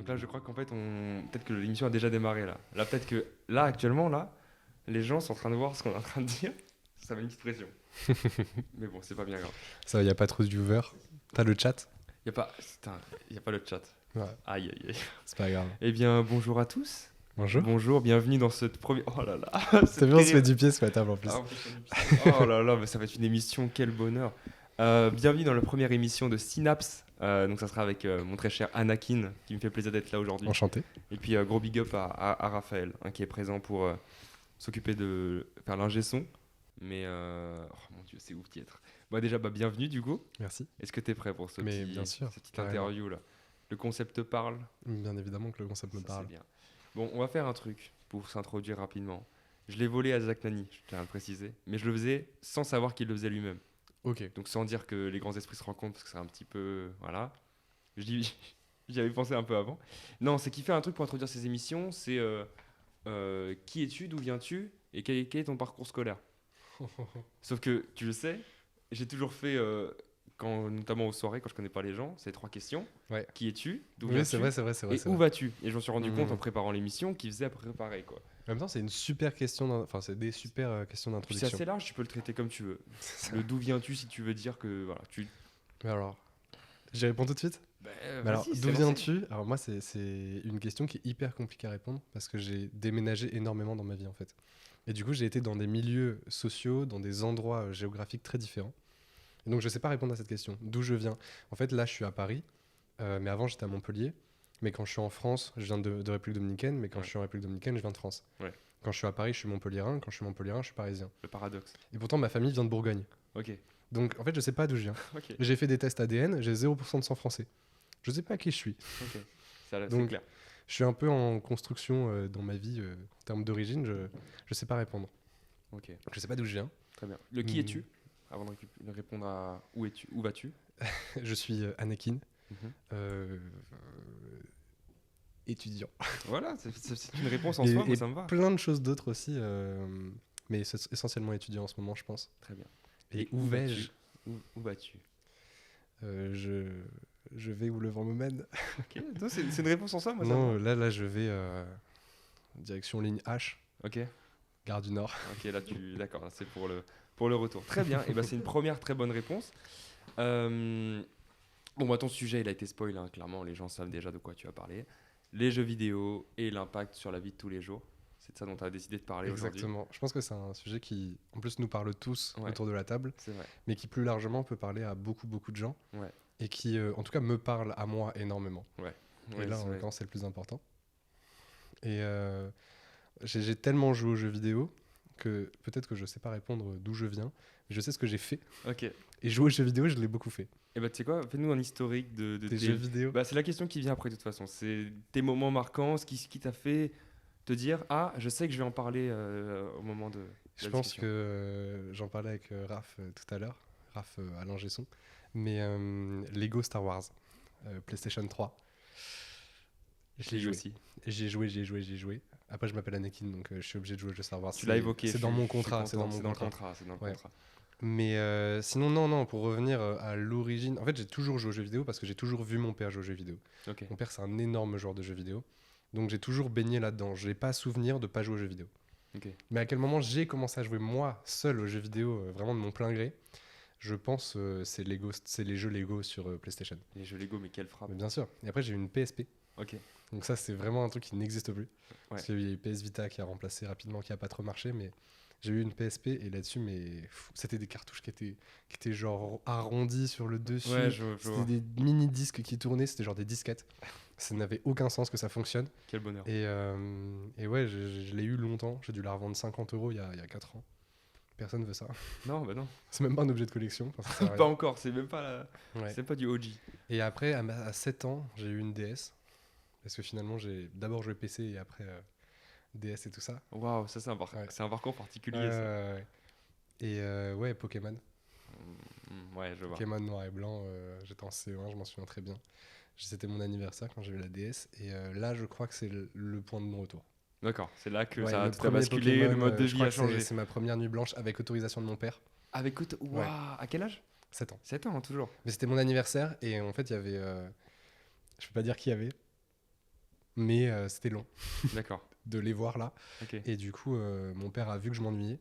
Donc là, je crois qu'en fait, peut-être que l'émission a déjà démarré là. Là, peut-être que là, actuellement, là, les gens sont en train de voir ce qu'on est en train de dire. Ça met une petite pression. Mais bon, c'est pas bien grave. Ça, il n'y a pas trop de viewers. T'as le chat? Y a pas, putain, y a pas le chat. Ouais, Aïe, aïe, aïe. c'est pas grave. Eh bien, bonjour à tous. Bonjour. Bonjour, bienvenue dans cette première. Oh là là. T'as vu, on se fait du pied sur la table en plus. Ah, on fait ça du pied. Oh là là, mais ça va être une émission, quel bonheur. Bienvenue dans la première émission de Synapse. Donc ça sera avec mon très cher Anakin, qui me fait plaisir d'être là aujourd'hui. Enchanté. Et puis gros big up à Raphaël, hein, qui est présent pour s'occuper de faire l'ingé son. Mais oh mon dieu, c'est ouf d'y être. Bon, déjà, bienvenue du coup. Merci. Est-ce que tu es prêt pour Bien sûr, cette petite carrément. interview là? Le concept te parle? Bien évidemment que le concept me Ça, parle. c'est bien. Bon, on va faire un truc pour s'introduire rapidement. Je l'ai volé à Zach Nani, je tiens à le préciser. Mais je le faisais sans savoir qu'il le faisait lui-même. Ok. Donc sans dire que les grands esprits se rencontrent, parce que c'est un petit peu... Voilà. J'y avais pensé un peu avant. Non, c'est qu'il fait un truc pour introduire ses émissions, c'est qui es-tu, d'où viens-tu, et quel est ton parcours scolaire. Sauf que, tu le sais, j'ai toujours fait, notamment aux soirées, quand je connais pas les gens, c'est 3 questions. Ouais. Qui es-tu, d'où Oui, viens-tu, c'est vrai. et c'est où vrai. vas-tu. Et je me suis rendu compte en préparant l'émission qu'il faisait à peu près pareil, quoi. En même temps, c'est une super question. Enfin, c'est des super questions Puis c'est d'introduction. assez large, tu peux le traiter comme tu veux. C'est ça. Le d'où viens-tu, si tu veux dire que voilà, tu. Mais alors, j'y réponds tout de suite. Mais alors, Vas-y, d'où c'est lancé. viens-tu? Alors moi, c'est une question qui est hyper compliquée à répondre parce que j'ai déménagé énormément dans ma vie en fait. Et du coup, j'ai été dans des milieux sociaux, dans des endroits géographiques très différents. Et donc, je sais pas répondre à cette question. D'où je viens? En fait, là, je suis à Paris, mais avant, j'étais à Montpellier. Mais quand je suis en France, je viens de République Dominicaine, mais quand je suis en République Dominicaine, je viens de France. Ouais. Quand je suis à Paris, je suis montpelliérain. Quand je suis montpelliérain, je suis parisien. Le paradoxe. Et pourtant, ma famille vient de Bourgogne. Ok. Donc, en fait, je sais pas d'où je viens. Ok. J'ai fait des tests ADN, j'ai 0% de sang français. Je sais pas qui je suis. Ok. C'est Donc, clair. Je suis un peu en construction dans ma vie en termes d'origine. Je sais pas répondre. Ok. Je sais pas d'où je viens. Très bien. Le qui es-tu? Avant de répondre à où es-tu, où vas-tu? Je suis Anakin, Mhm. étudiant. Voilà, c'est une réponse en Et- soi, moi et ça me va. Plein de choses d'autres aussi, mais c'est essentiellement étudiant en ce moment, je pense. Très bien. Et où vais-je? Où vas-tu? Je vais où le vent me mène. Ok. Non, c'est une réponse en soi, moi ça Non, me va. là, je vais direction ligne H, Ok. gare du Nord. Ok, là d'accord, là, c'est pour le retour. Très bien. Et ben c'est une première très bonne réponse. Bon, ton sujet il a été spoil, hein, clairement, les gens savent déjà de quoi tu vas parler. Les jeux vidéo et l'impact sur la vie de tous les jours. C'est de ça dont tu as décidé de parler aujourd'hui. Exactement. Je pense que c'est un sujet qui, en plus, nous parle tous Ouais. autour de la table, C'est vrai. mais qui plus largement peut parler à beaucoup de gens. Ouais. Et qui, en tout cas, me parle à moi énormément. Ouais, Et là, c'est en vrai. l'occurrence, c'est le plus important. Et j'ai tellement joué aux jeux vidéo que peut-être que je sais pas répondre d'où je viens, mais je sais ce que j'ai fait. Ok. Et jouer aux jeux vidéo, je l'ai beaucoup fait. Et bah tu sais quoi, fais-nous un historique de Des tes jeux vidéo. Bah, c'est la question qui vient après de toute façon. C'est tes moments marquants, ce qui t'a fait te dire ah je sais que je vais en parler au moment de Je la pense discussion. que j'en parlais avec Raph tout à l'heure, Raph à l'ingé son, mais Lego Star Wars, PlayStation 3. Je l'ai eu aussi. J'y ai joué. Après, je m'appelle Anakin, donc je suis obligé de jouer aux jeux Star Wars. Tu l'as évoqué. C'est je dans suis- mon je suis contrat. C'est dans content, mon contrat. C'est dans le Ouais. contrat. Mais sinon, non, pour revenir à l'origine, en fait, j'ai toujours joué aux jeux vidéo parce que j'ai toujours vu mon père jouer aux jeux vidéo. Ok. Mon père, c'est un énorme joueur de jeux vidéo. Donc, j'ai toujours baigné là-dedans. Je n'ai pas souvenir de pas jouer aux jeux vidéo. Ok. Mais à quel moment j'ai commencé à jouer moi, seul, aux jeux vidéo, vraiment de mon plein gré? Je pense c'est les jeux Lego sur PlayStation. Les jeux Lego, mais quelle frappe. Mais bien sûr. Et après, j'ai eu une PSP. Ok. Donc ça, c'est vraiment un truc qui n'existe plus. Ouais. Parce qu'il y a eu PS Vita qui a remplacé rapidement, qui a pas trop marché, mais j'ai eu une PSP et là-dessus, c'était des cartouches qui étaient genre arrondies sur le dessus. Ouais, je C'était vois. des mini-disques qui tournaient, c'était genre des disquettes. Ça n'avait aucun sens que ça fonctionne. Quel bonheur. Et ouais, je l'ai eu longtemps. J'ai dû la revendre 50 € il y a 4 ans. Personne veut ça. Non, bah non. C'est même pas un objet de collection. Enfin, ça sert à Pas rien. encore. C'est même pas Ouais. c'est pas du OG. Et après, à 7 ans, j'ai eu une DS. Parce que finalement, j'ai d'abord joué PC et après DS et tout ça. Waouh, ça Ouais. c'est un parcours particulier. Ça. Ouais. Et ouais, Pokémon. Ouais, je vois. Pokémon noir et blanc, j'étais en CE1, je m'en souviens très bien. C'était mon anniversaire quand j'ai eu la DS. Et là, je crois que c'est le point de non-retour. D'accord, c'est là que Ouais, ça le a premier basculé, Pokémon, le mode de je vie crois a que changé. c'est ma première nuit blanche avec autorisation de mon père. Avec waouh, Ouais. à quel âge? 7 ans. 7 ans, toujours. Mais c'était mon anniversaire et en fait, il y avait. Je peux pas dire qui y avait. mais c'était long D'accord. de les voir là. Ok. Et du coup, mon père a vu que je m'ennuyais.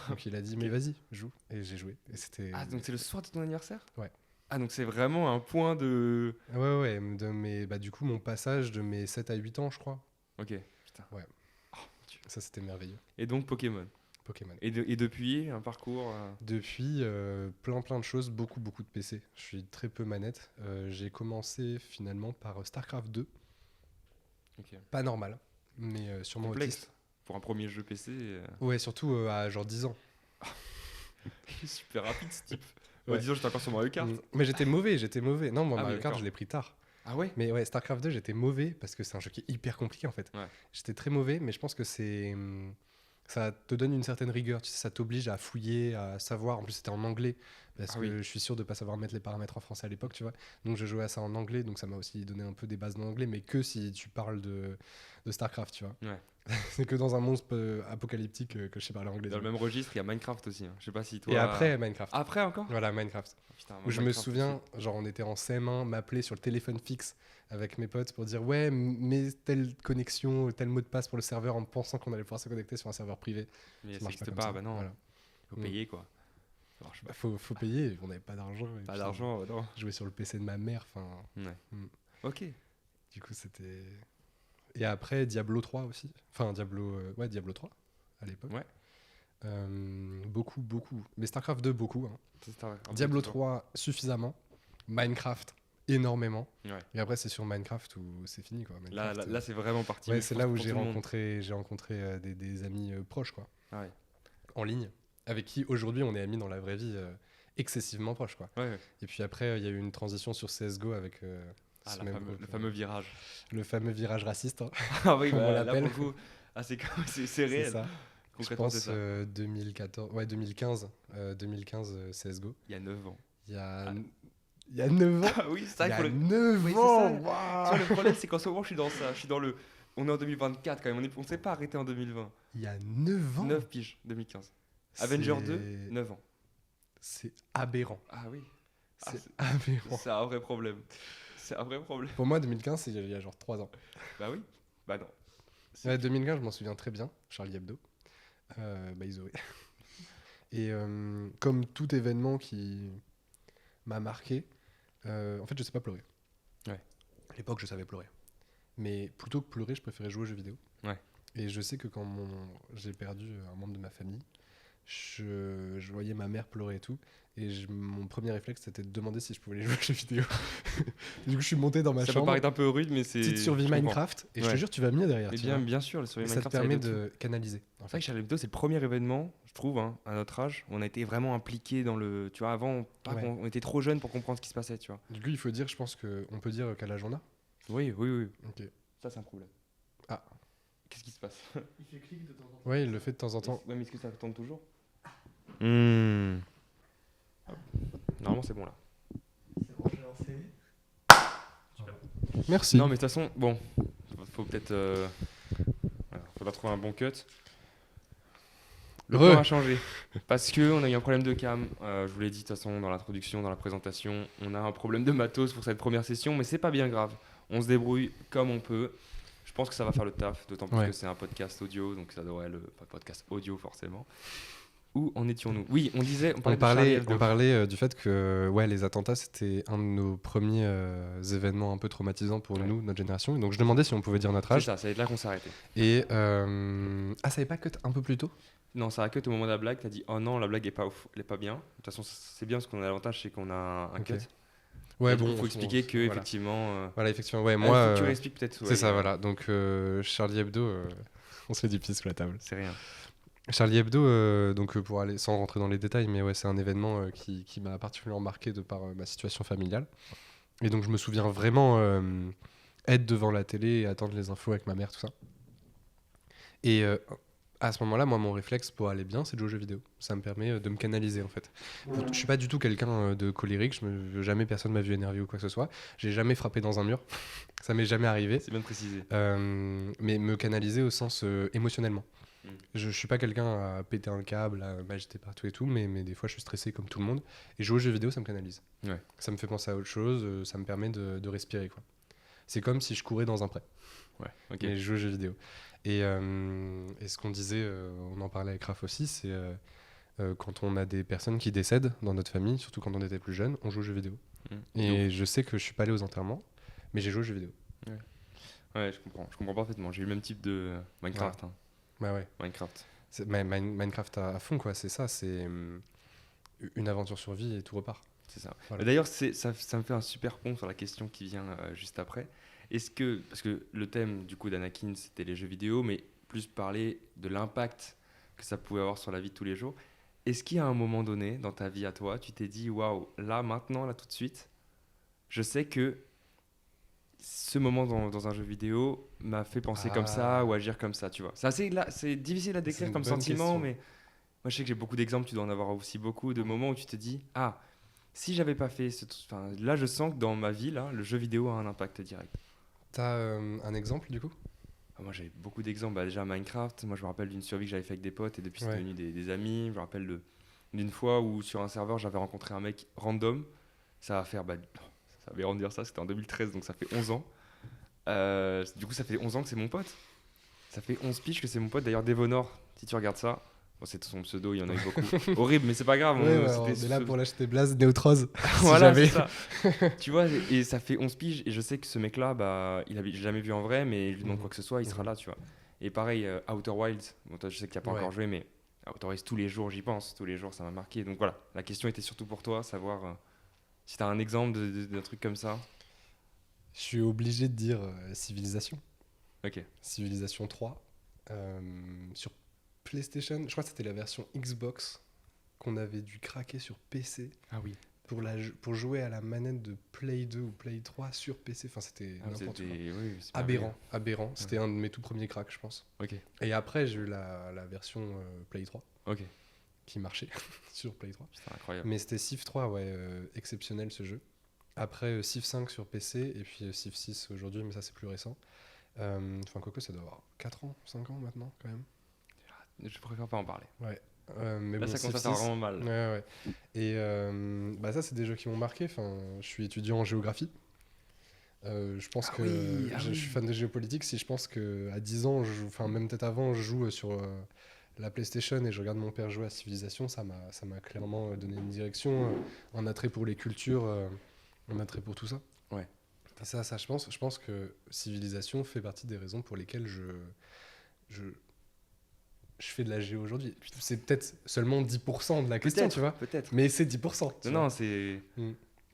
Donc il a dit, mais vas-y, joue. Et j'ai joué. Et c'était. Ah, donc c'est le soir de ton anniversaire? Ouais. Ah, donc c'est vraiment un point de. Ouais, du coup, mon passage de mes 7 à 8 ans, je crois. Ok, putain. Ouais. Oh, mon Dieu. Ça, c'était merveilleux. Et donc Pokémon. Pokémon. Et depuis, un parcours. Depuis, plein de choses, beaucoup de PC. Je suis très peu manette. J'ai commencé finalement par StarCraft 2. Ok. Pas normal, mais sûrement Complexe. autiste. Pour un premier jeu PC. Ouais, surtout à genre 10 ans. Il est super rapide ce type. Ouais. Disons, j'étais encore sur Mario Kart. Mais j'étais mauvais. Non, moi, Ah oui, Mario Kart, d'accord. je l'ai pris tard. Ah ouais? Mais ouais, StarCraft 2, j'étais mauvais parce que c'est un jeu qui est hyper compliqué en fait. Ouais. J'étais très mauvais, mais je pense que ça te donne une certaine rigueur. Tu sais, ça t'oblige à fouiller, à savoir. En plus, c'était en anglais parce Ah que oui. je suis sûr de pas savoir mettre les paramètres en français à l'époque, tu vois. Donc, je jouais à ça en anglais, donc ça m'a aussi donné un peu des bases d'anglais, mais que si tu parles de StarCraft, tu vois. Ouais. C'est que dans un monde apocalyptique que je sais parler anglais. Dans tu le vois. même registre, il y a Minecraft aussi. Je sais pas si toi. Et après, Minecraft. Après encore? Voilà, Minecraft. Putain, Où je me Minecraft souviens, aussi. genre on était en CM1, m'appeler sur le téléphone fixe avec mes potes pour dire ouais, mets telle connexion, tel mot de passe pour le serveur en pensant qu'on allait pouvoir se connecter sur un serveur privé. Mais Ça ça marche pas n'existe comme pas, ça. bah non. Voilà. Faut payer quoi. Ça marche pas. Bah, faut payer, on n'avait pas d'argent. et Pas puis, d'argent, non. Jouer sur le PC de ma mère, enfin. Ouais. Mm. Ok. Du coup, c'était. Et après, Diablo 3 aussi. Enfin, Diablo 3 à l'époque. Ouais. Beaucoup. Mais StarCraft 2, beaucoup. Hein. C'est un peu Diablo tout ça. 3, suffisamment. Minecraft, énormément. Ouais. Et après, c'est sur Minecraft où c'est fini, quoi. Là, Minecraft, là, c'est vraiment parti. ouais, je c'est pense, là où pour tout le monde. j'ai rencontré des amis proches, quoi, Ah ouais. en ligne, avec qui aujourd'hui on est amis dans la vraie vie excessivement proches, quoi. Ouais, ouais. Et puis après, il y a eu une transition sur CSGO avec Ah, ce même le groupe, fameux virage. le fameux virage raciste, hein, Ah oui, comme on là pour l'appelle. le coup, ah, c'est C'est réel. ça. Je Concrètement, c'est pense ça. 2014, ouais, 2015, 2015 CSGO. Il y a 9 ans. Il y a, Ah. il y a 9 ans. Ah oui, c'est ça. Il y il a faut le- 9 Oui, c'est ans. ça. Waouh. Tu vois, le problème, c'est qu'en ce moment, je suis dans ça. Je suis dans le. On est en 2024 quand même. On s'est pas arrêté en 2020. Il y a 9 ans. 9 piges, 2015. Avenger C'est- 2, 9 ans. C'est aberrant. Ah oui. Ah, C'est aberrant. c'est un vrai problème. C'est un vrai problème. Pour moi, 2015, c'est il y a genre 3 ans. Bah oui. Bah non. Ouais, 2015, je m'en souviens très bien. Charlie Hebdo. By the way. Et comme tout événement qui m'a marqué, en fait, je sais pas pleurer. Ouais. À l'époque, je savais pleurer. Mais plutôt que pleurer, je préférais jouer aux jeux vidéo. Ouais. Et je sais que quand j'ai perdu un membre de ma famille, je voyais ma mère pleurer et tout. Et mon premier réflexe, c'était de demander si je pouvais aller jouer aux jeux vidéo. Du coup, je suis monté dans ma Ça peut chambre. paraître un peu rude, mais c'est. Petite survie je comprends. Minecraft. Et je te Ouais. jure, tu vas mieux derrière. Mais tu vois. bien sûr, le survie Et ça te Minecraft, permet aide de canaliser. En C'est vrai fait. que Charlie Hebdo, c'est le premier événement, je trouve, hein, à notre âge, où on a été vraiment impliqué dans le. Tu vois, avant, Ouais. on était trop jeunes pour comprendre ce qui se passait, tu vois. Du coup, il faut dire, je pense qu'on peut dire quel âge on a. Oui. Ok. Ça, c'est un problème. Ah. Qu'est-ce qui se passe? Il fait clic de temps en temps. Ouais, il le fait de temps en temps. Ouais, mais est-ce que ça tourne toujours? Normalement, c'est bon là. C'est bon, j'ai lancé. Merci. Non, mais de toute façon, bon, faut peut-être. Voilà, faudra trouver un bon cut. Le plan a changé parce que on a eu un problème de cam. Je vous l'ai dit de toute façon dans l'introduction, dans la présentation, on a un problème de matos pour cette première session, mais c'est pas bien grave. On se débrouille comme on peut. Je pense que ça va faire le taf, d'autant plus Ouais. que c'est un podcast audio, donc ça devrait pas podcast audio forcément. Où en étions-nous? Oui, on disait, on parlait, On de Charlie parlait, Hebdo. on parlait du fait que ouais, les attentats, c'était un de nos premiers événements un peu traumatisants pour Ouais. nous, notre génération. Et donc je demandais si on pouvait dire notre C'est âge. ça, c'est là qu'on s'est arrêté. Et ça n'avait pas cut un peu plus tôt? Non, ça a cut au moment de la blague. T'as dit oh non, la blague est pas ouf, elle est pas bien. De toute façon, c'est bien parce qu'on a l'avantage, c'est qu'on a un Ok. cut. Ouais, Et du coup, bon. faut expliquer que voilà. effectivement. Voilà, effectivement. Ouais, Moi, moi. faut que tu réexpliques peut-être. C'est ça, voilà. Donc Charlie Hebdo, on se fait du pied sous la table. C'est rien. Charlie Hebdo, pour aller sans rentrer dans les détails, mais ouais, c'est un événement qui m'a particulièrement marqué de par ma situation familiale. Et donc je me souviens vraiment être devant la télé et attendre les infos avec ma mère, tout ça. Et à ce moment-là, moi, mon réflexe pour aller bien, c'est de jouer aux jeux vidéo. Ça me permet de me canaliser, en fait. Je suis pas du tout quelqu'un de colérique. Jamais personne m'a vu énervé ou quoi que ce soit. J'ai jamais frappé dans un mur. Ça m'est jamais arrivé. C'est bien de préciser. Mais me canaliser au sens émotionnellement. Mm. Je suis pas quelqu'un à péter un câble, à m'agiter partout et tout, mais des fois je suis stressé comme tout le monde. Et jouer aux jeux vidéo, ça me canalise. Ouais. Ça me fait penser à autre chose, ça me permet de respirer, quoi. C'est comme si je courais dans un pré. Ouais, ok. mais je joue aux jeux vidéo. Et ce qu'on disait, on en parlait avec Raph aussi, c'est quand on a des personnes qui décèdent dans notre famille, surtout quand on était plus jeune, on joue aux jeux vidéo. Et je sais que je suis pas allé aux enterrements, mais j'ai joué aux jeux vidéo. Ouais, je comprends parfaitement. J'ai eu le même type de Minecraft. Hein. Bah ouais. Minecraft. Minecraft à fond, quoi, c'est ça, c'est une aventure sur vie et tout repart. C'est ça. Voilà. Et d'ailleurs, ça me fait un super pont sur la question qui vient juste après. Est-ce que, parce que le thème du coup d'Anakin, c'était les jeux vidéo, mais plus parler de l'impact que ça pouvait avoir sur la vie de tous les jours. Est-ce qu'il y a un moment donné dans ta vie à toi, tu t'es dit, waouh, là, maintenant, là, tout de suite, je sais que ce moment dans un jeu vidéo m'a fait penser comme ça ou agir comme ça, tu vois. C'est difficile à C'est décrire une comme bonne sentiment, question. mais moi je sais que j'ai beaucoup d'exemples, tu dois en avoir aussi beaucoup de moments où tu te dis, ah, si j'avais pas fait enfin, là je sens que dans ma vie, là, le jeu vidéo a un impact direct. T'as un exemple du coup? Ah, moi j'ai beaucoup d'exemples, bah, déjà Minecraft, moi je me rappelle d'une survie que j'avais fait avec des potes et depuis c'est Ouais. devenu des amis. Je me rappelle d'une fois où sur un serveur j'avais rencontré un mec random, ça va faire, ça va bien dire ça, c'était en 2013 donc ça fait 11 ans. Du coup, ça fait 11 ans que c'est mon pote. Ça fait 11 piges que c'est mon pote. D'ailleurs, Devonor, si tu regardes ça, bon, c'est son pseudo, il y en a eu beaucoup. Horrible, mais c'est pas grave. Ouais, C'était on est là ce- pour l'acheter Blaze Neotrose. Voilà, jamais. c'est ça. Tu vois, et ça fait 11 piges. Et je sais que ce mec-là, il avait jamais vu en vrai, mais je lui demande Mhm. quoi que ce soit, il sera là, tu vois. Et pareil, Outer Wilds. Bon, toi, je sais que tu n'as pas Ouais. encore joué, mais Outer Wilds, tous les jours, j'y pense. Tous les jours, ça m'a marqué. Donc voilà, la question était surtout pour toi, savoir si tu as un exemple d'un truc comme ça. Je suis obligé de dire Civilisation. Ok. Civilisation 3. Sur PlayStation, je crois que c'était la version Xbox qu'on avait dû craquer sur PC Ah oui. pour jouer à la manette de Play 2 ou Play 3 sur PC. Enfin, c'était n'importe quoi. Oui, c'est pas Aberrant. C'était un de mes tout premiers cracks, je pense. Ok. Et après, j'ai eu la version Play 3 Ok. qui marchait sur Play 3. C'est incroyable. Mais c'était Civ 3, ouais, exceptionnel ce jeu. Après, Civ 5 sur PC, et puis Civ 6 aujourd'hui, mais ça c'est plus récent. Enfin, quoique ça doit avoir 4 ans, 5 ans maintenant, quand même. Je préfère pas en parler. Mais Là, bon, ça Civ commence à faire 6, vraiment mal. ouais. Et ça, c'est des jeux qui m'ont marqué. Enfin, je suis étudiant en géographie. Je pense Ah que oui, ah je oui. suis fan de géopolitique. Si je pense qu'à 10 ans, enfin même peut-être avant, je joue sur la PlayStation et je regarde mon père jouer à Civilisation, ça m'a clairement donné une direction, un attrait pour les cultures, un attrait pour tout ça. Ouais. Et ça, je pense que Civilisation fait partie des raisons pour lesquelles je fais de la géo aujourd'hui. C'est peut-être seulement 10% de la question, tu vois, Peut-être. mais c'est 10%. tu vois. Non, c'est.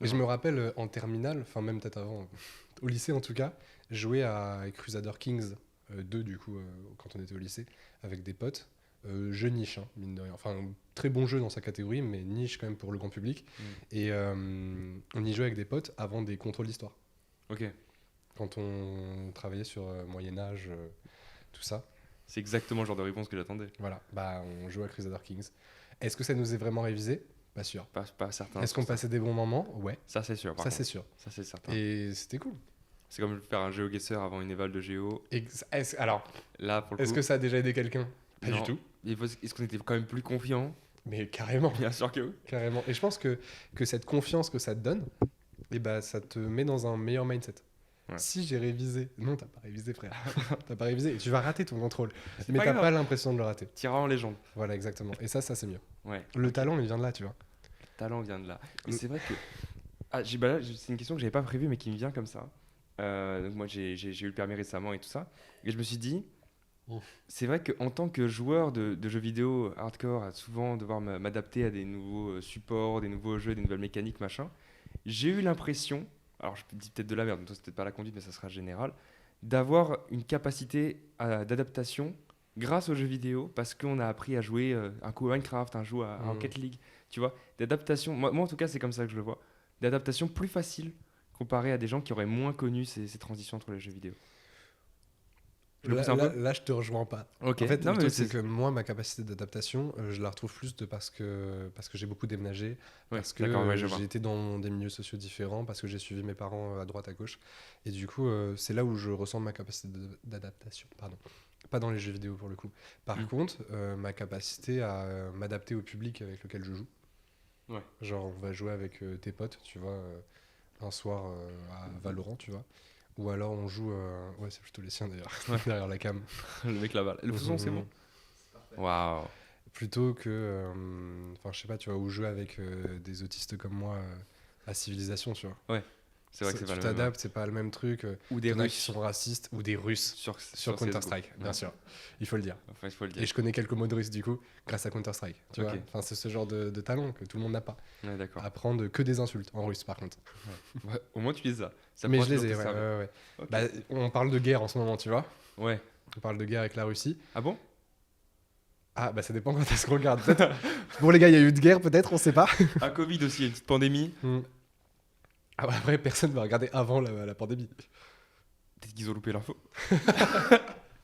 Et je me rappelle en terminale, enfin même peut-être avant, au lycée en tout cas, jouer à Crusader Kings 2 du coup quand on était au lycée avec des potes. Jeu niche, hein, mine de rien. Enfin, très bon jeu dans sa catégorie, mais niche quand même pour le grand public. Et on y jouait avec des potes avant des contrôles d'histoire. Ok. Quand on travaillait sur Moyen-Âge, tout ça. C'est exactement le genre de réponse que j'attendais. Voilà, bah on jouait à Crusader Kings. Est-ce que ça nous est vraiment révisé? Pas sûr. Pas certain. Est-ce qu'on passait des bons moments? Ouais, Ça, c'est sûr. Par ça contre. c'est sûr. Ça, c'est certain. Et c'était cool. C'est comme faire un GeoGuessr avant une éval de géo. Alors, Là, pour le est-ce coup. que ça a déjà aidé quelqu'un? Pas Non. du tout. Est-ce qu'on était quand même plus confiants? Mais carrément, Bien sûr que oui. carrément. Et je pense que cette confiance que ça te donne, eh ben, ça te met dans un meilleur mindset. Ouais. Si j'ai révisé... Non, t'as pas révisé, frère. T'as pas révisé et tu vas rater ton contrôle. C'est Mais pas t'as grave. pas l'impression de le rater. Tira en légende. Voilà, exactement. Et ça c'est mieux. Ouais. Le talent, il vient de là, tu vois. Le talent vient de là. Mais Mm. c'est vrai que. Ah, c'est une question que j'avais pas prévue, mais qui me vient comme ça. Donc moi, j'ai eu le permis récemment et tout ça. Et je me suis dit. C'est vrai qu'en tant que joueur de jeux vidéo hardcore, à souvent devoir m'adapter à des nouveaux supports, des nouveaux jeux, des nouvelles mécaniques, machin, j'ai eu l'impression, alors je dis peut-être de la merde, donc toi c'est peut-être pas la conduite, mais ça sera général, d'avoir une capacité d'adaptation grâce aux jeux vidéo, parce qu'on a appris à jouer un coup à Minecraft, un jeu à Rocket League, tu vois, d'adaptation, moi en tout cas c'est comme ça que je le vois, d'adaptation plus facile comparé à des gens qui auraient moins connu ces transitions entre les jeux vidéo. Je le pousse un peu. Là, je te rejoins pas. Ok. En fait, Non, le mais truc, c'est que moi, ma capacité d'adaptation, je la retrouve plus parce que j'ai beaucoup déménagé, Ouais, parce que d'accord, ouais, je vois. j'ai été dans des milieux sociaux différents, parce que j'ai suivi mes parents à droite, à gauche. Et du coup, c'est là où je ressens ma capacité d'adaptation. Pardon. Pas dans les jeux vidéo pour le coup. Par contre, ma capacité à m'adapter au public avec lequel je joue. Ouais. Genre, on va jouer avec tes potes, tu vois, un soir à Valorant, tu vois. Ou alors on joue. Ouais, c'est plutôt les siens d'ailleurs, Ouais. derrière la cam. Le mec là-bas. Le son, c'est bon. C'est parfait. Waouh. Plutôt que. Enfin, je sais pas, tu vois, ou jouer avec des autistes comme moi à Civilisation, tu vois. C'est vrai que c'est pas tu le même. t'adaptes, c'est pas le même truc. Ou Il des y en a qui Russes sont racistes, ou des Russes sur sur CS:GO. Counter-Strike, bien Ouais. sûr. Il faut le dire. Enfin, il faut le Et dire. je connais quelques mots de russe du coup, grâce à Counter-Strike. Tu Ok. vois, enfin, c'est ce genre de talent que tout le monde n'a pas. Ouais, d'accord. Apprendre que des insultes en russe par contre. Ouais, au moins, tu dis ça. Ça Mais pourra je les toujours ai, te ouais, servir. ouais, ouais. Ok. Bah, on parle de guerre en ce moment, tu vois. Ouais. On parle de guerre avec la Russie. Ah bon? Ah, bah ça dépend quand est-ce qu'on regarde. Peut-être. Bon, les gars, il y a eu de guerre, peut-être, on sait pas. Ah, Covid aussi, une petite pandémie. Ah, bah, après, personne va regarder avant la pandémie. Peut-être qu'ils ont loupé l'info.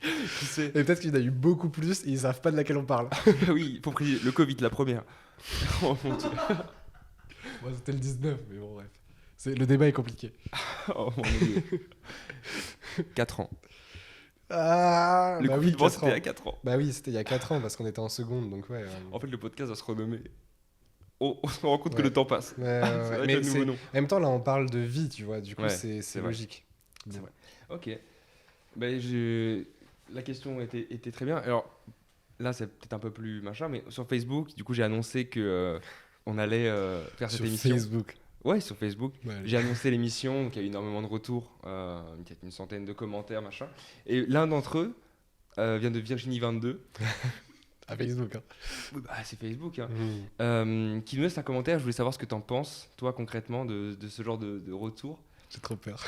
Qui sait? Et peut-être qu'il y en a eu beaucoup plus et ils savent pas de laquelle on parle. Oui, il faut préciser. Le Covid, la première. Oh mon Dieu. Moi, c'était le 19, mais bon, bref. Le débat est compliqué. Oh mon Dieu. 4 ans. Ah, Le bah Covid, oui, bon, 4 c'était ans. à 4 ans. Bah oui, c'était il y a 4 ans parce qu'on était en seconde, donc ouais. En fait, le podcast va se renommer. On se rend compte que Ouais. le temps passe. Ouais, C'est vrai mais que le nouveau nom. en même temps, là, on parle de vie, tu vois. Du coup, Ouais, c'est c'est vrai. logique. C'est Bon. vrai. Ok. Ben, la question était très bien. Alors, là, c'est peut-être un peu plus machin, mais sur Facebook, du coup, j'ai annoncé que on allait faire cette Sur émission. Facebook. Ouais, sur Facebook. Ouais, allez. J'ai annoncé l'émission, donc il y a eu énormément de retours, peut-être une centaine de commentaires, machin. Et l'un d'entre eux vient de Virginie22. À Facebook. Hein. Oui, bah, c'est Facebook, hein. Mmh. Qui nous laisse un commentaire. Je voulais savoir ce que tu en penses, toi, concrètement, de ce genre de retour. J'ai trop peur.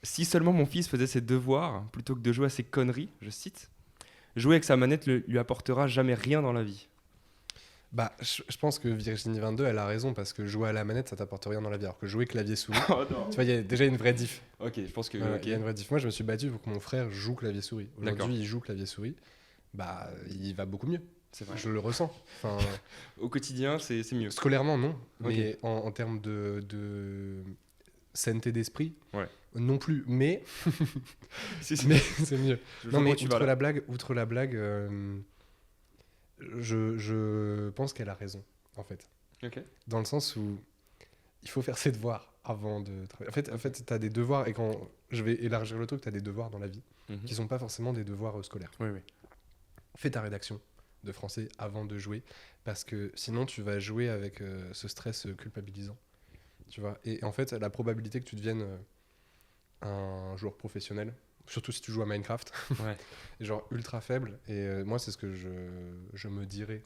Si seulement mon fils faisait ses devoirs plutôt que de jouer à ses conneries, je cite, jouer avec sa manette lui apportera jamais rien dans la vie. Bah, je pense que Virginie 22, elle a raison parce que jouer à la manette, ça t'apporte rien dans la vie. Alors que jouer clavier-souris, Oh non. tu vois, il y a déjà une vraie diff. Ok, je pense que. Ouais, ok. il y a une vraie diff. Moi, je me suis battu pour que mon frère joue clavier-souris. D'accord. Aujourd'hui, il joue clavier-souris. Bah, il va beaucoup mieux. C'est vrai. Je le ressens. Enfin, Au quotidien, c'est mieux. scolairement, non. Ok. Mais en termes de sainteté d'esprit, Ouais. non plus. Mais, Si. mais c'est mieux. Je Non, vois mais où tu vas là. outre la blague, je pense qu'elle a raison, en fait. Ok. Dans le sens où il faut faire ses devoirs avant de travailler. En fait tu as des devoirs, et quand je vais élargir le truc, tu as des devoirs dans la vie Mhm. qui sont pas forcément des devoirs scolaires. Oui, oui. Fais ta rédaction de français avant de jouer, parce que sinon tu vas jouer avec ce stress culpabilisant. Tu vois. Et en fait, la probabilité que tu deviennes un joueur professionnel, surtout si tu joues à Minecraft, Ouais. est genre ultra faible. Et moi, c'est ce que je me dirais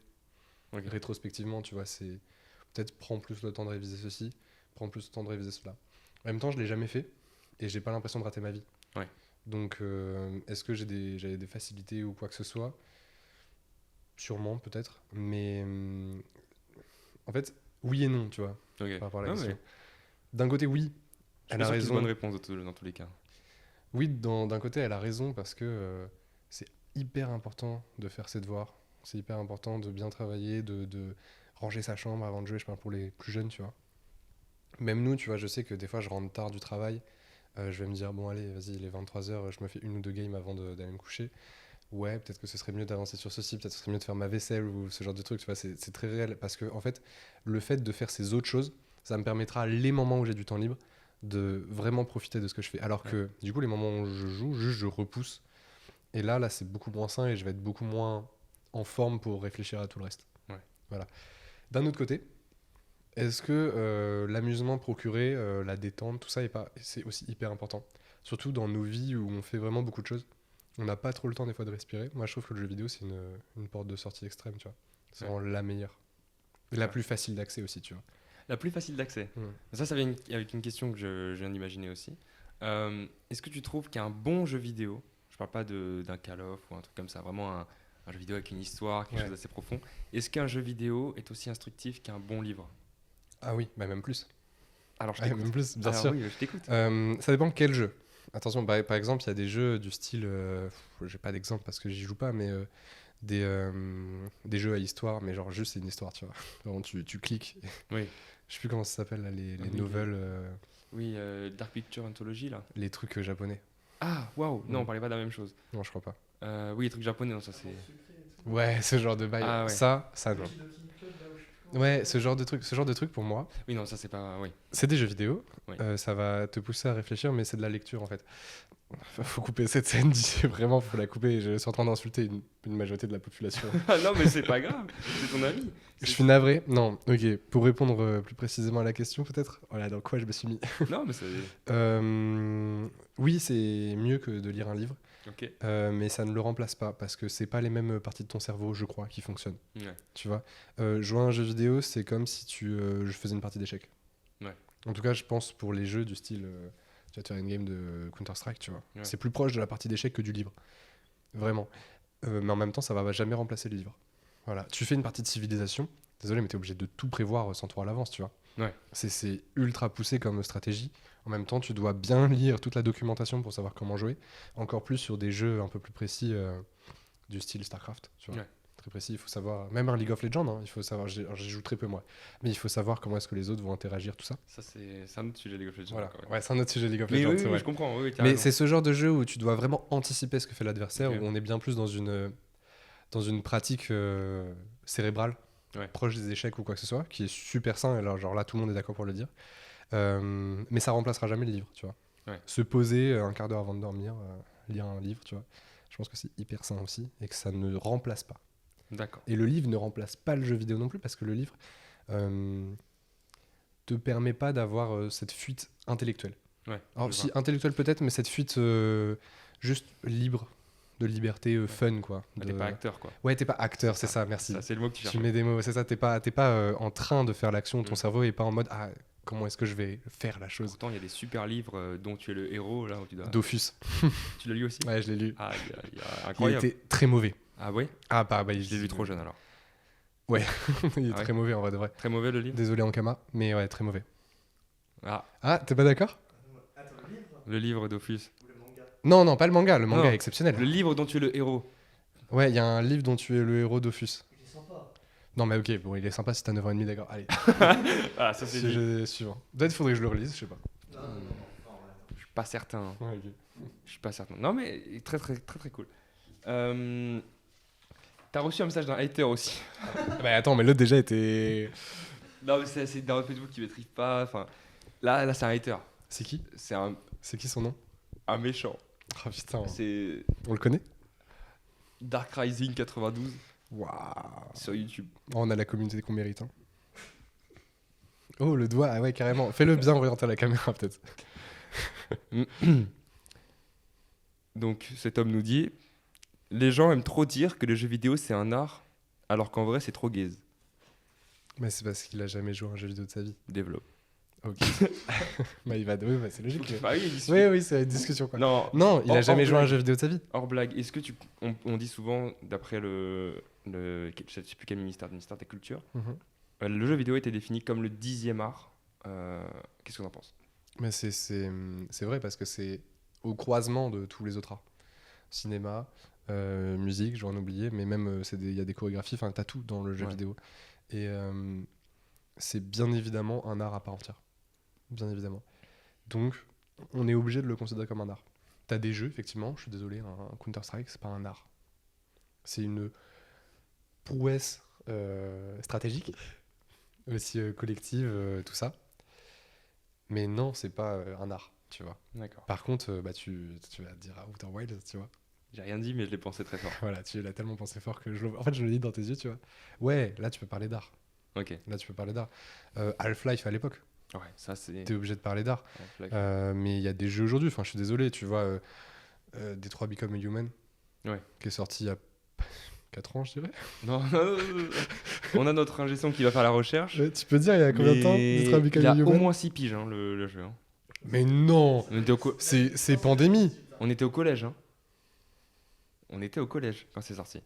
Ok. rétrospectivement, tu vois, c'est peut-être prends plus le temps de réviser ceci, prends plus le temps de réviser cela. En même temps, je l'ai jamais fait et j'ai pas l'impression de rater ma vie. Ouais. Donc, est-ce que j'avais des facilités ou quoi que ce soit? Sûrement, peut-être. Mais en fait, oui et non, tu vois, Ok. par rapport à la Ah, question. mais D'un côté, oui, je elle suis a sûr que c'est une raison. bonne réponse dans tous les cas. Oui, d'un côté, elle a raison parce que c'est hyper important de faire ses devoirs. C'est hyper important de bien travailler, de ranger sa chambre avant de jouer. Je parle pour les plus jeunes, tu vois. Même nous, tu vois, je sais que des fois, je rentre tard du travail. Je vais me dire, bon, allez, vas-y, il est 23h, je me fais une ou deux games avant d'aller me coucher. Ouais, peut-être que ce serait mieux d'avancer sur ceci, peut-être que ce serait mieux de faire ma vaisselle ou ce genre de truc. Tu vois, c'est très réel parce que, en fait, le fait de faire ces autres choses, ça me permettra, les moments où j'ai du temps libre, de vraiment profiter de ce que je fais. Alors que, du coup, les moments où je joue, juste je repousse. Et là, c'est beaucoup moins sain et je vais être beaucoup moins en forme pour réfléchir à tout le reste. Ouais. Voilà. D'un autre côté, est-ce que l'amusement procuré, la détente, tout ça, c'est aussi hyper important? Surtout dans nos vies où on fait vraiment beaucoup de choses. On n'a pas trop le temps des fois de respirer. Moi, je trouve que le jeu vidéo, c'est une porte de sortie extrême, tu vois. C'est Ouais. vraiment la meilleure. Et la Ouais. plus facile d'accès aussi, tu vois. La plus facile d'accès. Ça vient avec une question que je viens d'imaginer aussi. Est-ce que tu trouves qu'un bon jeu vidéo, je parle pas d'un Call of ou un truc comme ça, vraiment un jeu vidéo avec une histoire, quelque Ouais. chose d'assez profond, est-ce qu'un jeu vidéo est aussi instructif qu'un bon livre? Ah oui, bah même plus. Alors je Ouais, t'écoute. même plus, bien Alors sûr. oui, je t'écoute. Ça dépend quel jeu. Attention, par exemple, il y a des jeux du style, j'ai pas d'exemple parce que j'y joue pas, mais des jeux à histoire, mais genre juste c'est une histoire, tu vois. Vraiment, tu cliques. Oui. Je sais plus comment ça s'appelle, là, les oui, novels, Oui, Dark Picture Anthology là. les trucs japonais. Ah, waouh, non, Mm. on parlait pas de la même chose. Non, je crois pas. Oui, les trucs japonais, non, ça c'est. Ouais, ce genre de bail. Ah ouais. Ça non. Kill Club, là où je sais plus Ouais, ce genre de truc pour moi, Oui, non, ça c'est pas. Oui. c'est des jeux vidéo. Oui. Ça va te pousser à réfléchir, mais c'est de la lecture en fait. Faut couper cette scène, vraiment, faut la couper. Je suis en train d'insulter une majorité de la population. Ah non, mais c'est pas grave, c'est ton avis. Je suis navré. Non, ok. Pour répondre plus précisément à la question, peut-être. Voilà, dans quoi je me suis mis. Non, mais c'est. Oui, c'est mieux que de lire un livre, Ok. mais ça ne le remplace pas parce que c'est pas les mêmes parties de ton cerveau, je crois, qui fonctionnent. Ouais. Tu vois, jouer à un jeu vidéo, c'est comme si je faisais une partie d'échecs. Ouais. En tout cas, je pense pour les jeux du style, tu vas te faire une game de Counter-Strike, tu vois. Ouais. C'est plus proche de la partie d'échecs que du livre. Vraiment. Mais en même temps, ça va jamais remplacer le livre. Voilà. Tu fais une partie de civilisation, désolé, mais tu es obligé de tout prévoir 100 tours à l'avance, tu vois. Ouais. C'est ultra poussé comme stratégie. En même temps, tu dois bien lire toute la documentation pour savoir comment jouer. Encore plus sur des jeux un peu plus précis du style StarCraft, tu vois. Ouais. Très précis, il faut savoir. Même un League of Legends, hein, il faut savoir. J'y joue très peu moi, mais il faut savoir comment est-ce que les autres vont interagir, tout ça. Ça, c'est un autre sujet, League of Legends. Voilà. quand même. Ouais, c'est un autre sujet League of Mais Legends. oui, c'est oui, vrai. je comprends. Oui, t'as Mais raison. c'est ce genre de jeu où tu dois vraiment anticiper ce que fait l'adversaire, Ok. où on est bien plus dans une pratique cérébrale, Ouais. proche des échecs ou quoi que ce soit, qui est super sain. Alors, genre là, tout le monde est d'accord pour le dire. Mais ça remplacera jamais le livre, tu vois. Ouais. Se poser un quart d'heure avant de dormir, lire un livre, tu vois. Je pense que c'est hyper sain aussi et que ça ne remplace pas. D'accord. Et le livre ne remplace pas le jeu vidéo non plus parce que le livre te permet pas d'avoir cette fuite intellectuelle. Ouais. Alors je si vois. intellectuelle peut-être, mais cette fuite juste libre, de liberté, fun quoi. Ah, t'es pas acteur, quoi. Ouais, t'es pas acteur, c'est ça, merci. Ça, c'est le mot que tu Tu cherches. mets des mots, c'est ça, t'es pas en train de faire l'action, ton Mm. cerveau est pas en mode ah comment est-ce que je vais faire la chose. Pourtant, il y a des super livres dont tu es le héros, là, où tu dois. Dofus, Tu l'as lu aussi? ouais je l'ai lu. Ah, il Il incroyable. était très mauvais. Ah ouais? Ah bah, Je l'ai lu trop jeune alors. il est Ah ouais très mauvais en vrai de vrai. Très mauvais le livre? Désolé Ankama, mais ouais très mauvais. Ah, Ah t'es pas d'accord? Attends, le livre le livre Dofus. ou le manga? Non non pas le manga Non. est exceptionnel. Le livre dont tu es le héros. Ouais il y a un livre dont tu es le héros Dofus. Il est sympa. Non mais ok bon il est sympa si t'as 9 ans et demi d'accord. Allez. Ah, ça c'est dit. Sujet suivant. Peut-être faudrait que je le relise, je sais pas. Non, non, non, non, attends. Je suis pas certain. Ouais, ok. Je suis pas certain. Non, mais très très très très cool. T'as reçu un message d'un hater aussi. Bah attends, mais l'autre déjà était. Non, mais c'est d'un Facebook qui maîtrise pas. Enfin, là c'est un hater. C'est qui? C'est un Son nom? méchant. Oh putain. C'est On le connaît? Dark Rising 92 Waouh. sur YouTube. Oh, on a la communauté qu'on mérite. Hein. Oh, le doigt, ah ouais, carrément. Fais-le bien orienter à la caméra, peut-être. Donc cet homme nous dit: les gens aiment trop dire que le jeu vidéo c'est un art, alors qu'en vrai c'est trop gaze. Mais c'est parce qu'il a jamais joué à un jeu vidéo de sa vie. Développe. Ok. Bah, il va. Oui, bah, c'est logique. Bah oui, il discute. Oui, oui, c'est une discussion, quoi. Non, Non, il a Hors jamais joué à un blague. jeu vidéo de sa vie. hors blague, est-ce que on dit souvent, d'après je sais plus quel ministère, le ministère des Cultures, Mhm. Le jeu vidéo était défini comme le 10e art. Qu'est-ce que tu en penses? Mais c'est vrai parce que c'est au croisement de tous les autres arts. Cinéma, musique, je vais en oublier, mais même il y a des chorégraphies, enfin t'as tout dans le jeu Ouais. vidéo. Et c'est bien évidemment un art à part entière. Bien évidemment. Donc on est obligé de le considérer comme un art. T'as des jeux, effectivement, je suis désolé, un Counter-Strike, c'est pas un art. C'est une prouesse stratégique, aussi collective, tout ça. Mais non, c'est pas un art, tu vois. D'accord. Par contre, bah, tu vas te dire Outer Wilds, tu vois. J'ai rien dit, mais je l'ai pensé très fort. Voilà, tu l'as tellement pensé fort que en fait, je le lis dans tes yeux, tu vois. Ouais, là, tu peux parler d'art. Ok. Là, tu peux parler d'art. Half-Life à l'époque, Ouais, ça c'est. t'es obligé de parler d'art. Ouais, flag. Mais il y a des jeux aujourd'hui, enfin, je suis désolé, tu vois, Detroit Become Human, Ouais. qui est sorti il y a 4 ans, je dirais. Non, non, non. On a notre ingé son qui va faire la recherche. Tu peux dire, il y a combien de temps, mais Detroit Become il a au Human? moins 6 piges, hein, le jeu. Hein. Mais non, On était au, c'est pandémie. on était au collège. Hein. On était au collège quand c'est sorti.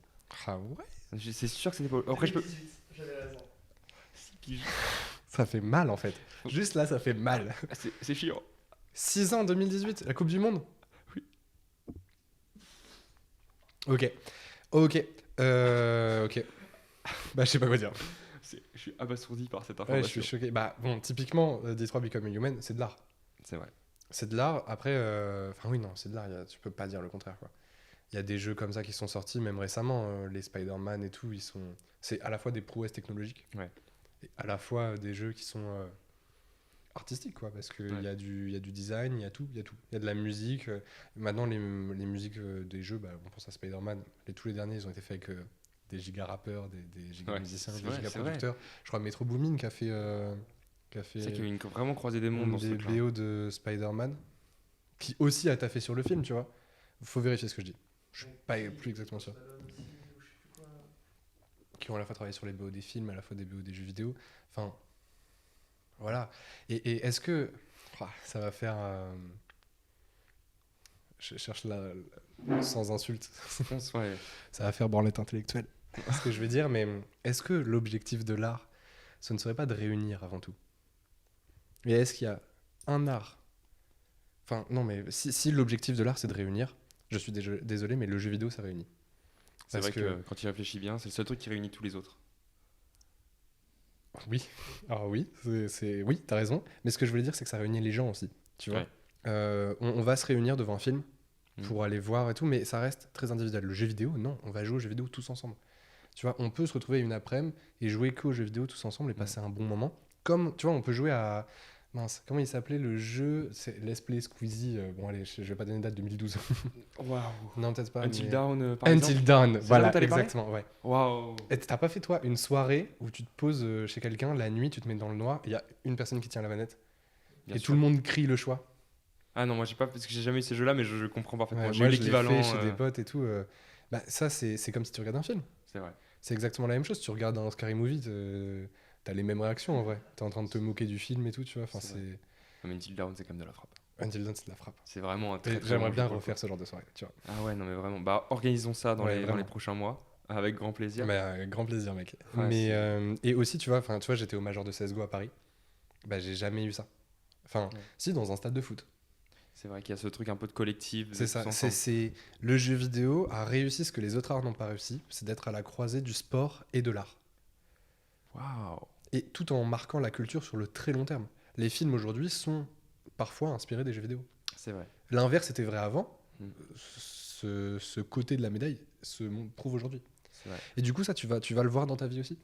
Ah ouais. C'est sûr que c'était pas. Après, je peux. 2018, j'avais raison. 6 piges. Ça fait mal en fait. Juste là, ça fait mal. Ah, c'est chiant. 6 ans 2018, la Coupe du Monde. Oui. Ok. Ok. Ok. Bah, je sais pas quoi dire. Je suis abasourdi par cette Ouais, information. je suis choqué. Bah, bon, typiquement, Detroit Become Human, c'est de l'art. C'est vrai. C'est de l'art. Après, enfin, oui, non, c'est de l'art. Tu peux pas dire le contraire, quoi. Il y a des jeux comme ça qui sont sortis, même récemment. Les Spider-Man et tout, ils sont. C'est à la fois des prouesses technologiques. Ouais. Et à la fois des jeux qui sont artistiques, quoi, parce qu'il Ouais. y a du design, il y a tout, il y a tout. Il y a de la musique. Maintenant, les musiques des jeux, bah, on pense à Spider-Man. Tous les derniers, ils ont été faits avec des giga rappeurs, des giga Ouais, musiciens, c'est des vrai, giga c'est vrai. producteurs. Je crois Metro Boomin qui a C'est vrai qu'il fait y a vraiment croisé des mondes une dans ce des truc-là. BO de Spider-Man, qui aussi a taffé sur le film, tu vois. Faut vérifier ce que je dis. Je suis pas plus exactement sûr. Qui ont à la fois travaillé sur les BO des films, à la fois des BO des jeux vidéo. Enfin, voilà. Et est-ce que... ça va faire... je cherche sans insulte. Je pense, ouais. Ça va faire branlette intellectuelle. Ce que je vais dire, mais est-ce que l'objectif de l'art, ce ne serait pas de réunir avant tout? Et est-ce qu'il y a un art... Enfin, non, mais si l'objectif de l'art, c'est de réunir, je suis désolé, mais le jeu vidéo, ça réunit. C'est Parce vrai que quand tu y réfléchis bien, c'est le seul truc qui réunit tous les autres. Oui, alors oui, oui, t'as raison. Mais ce que je voulais dire, c'est que ça réunit les gens aussi. Tu vois. Ouais. On va se réunir devant un film Mm. pour aller voir et tout, mais ça reste très individuel. Le jeu vidéo, non, on va jouer aux jeux vidéo tous ensemble. Tu vois, on peut se retrouver une après-midi et jouer qu'aux jeux vidéo tous ensemble et passer un bon moment. Comme, tu vois, on peut jouer à... Mince, comment il s'appelait le jeu? C'est Let's Play Squeezie. Bon, allez, je vais pas donner une date 2012. Waouh. Non, peut-être pas. Until mais- Dawn, par Until exemple. Dawn, là voilà, dont t'allais parler exactement, ouais. Waouh. Et t'as pas fait, toi, une soirée où tu te poses chez quelqu'un, la nuit, tu te mets dans le noir, il y a une personne qui tient la manette, Bien et sûr. tout le monde crie le choix. Ah non, moi j'ai pas, parce que j'ai jamais eu ces jeux-là, mais je comprends parfaitement. Ouais, J'ai moi, eu je l'ai l'équivalent. fait chez des potes et tout. Bah, ça, c'est comme si tu regardes un film. C'est vrai. C'est exactement la même chose. Tu regardes un Scary Movie, t'as les mêmes réactions en vrai. T'es en train de te moquer du film et tout, tu vois. Enfin, C'est c'est... Mais Until Dawn, c'est comme de la frappe. Until Dawn, c'est de la frappe. C'est vraiment un très Et très j'aimerais bon bien jeu pour le refaire coup. ce genre de soirée, tu vois. Ah ouais, non mais vraiment. Bah organisons ça dans, Ouais, dans les vraiment. prochains mois, avec grand plaisir. Mais grand plaisir, mec. Ouais, Mais, c'est- et aussi, tu vois, j'étais au Major de CSGO à Paris. Bah, j'ai jamais eu ça. Enfin, Ouais. si, dans un stade de foot. C'est vrai qu'il y a ce truc un peu de collectif. C'est de ça. tous ensemble. Le jeu vidéo a réussi ce que les autres arts n'ont pas réussi, c'est d'être à la croisée du sport et de l'art. Waouh. Et tout en marquant la culture sur le très long terme. Les films aujourd'hui sont parfois inspirés des jeux vidéo. C'est vrai. L'inverse était vrai avant. Mm. Ce côté de la médaille se prouve aujourd'hui. C'est vrai. Et du coup, ça, tu vas le voir dans ta vie aussi.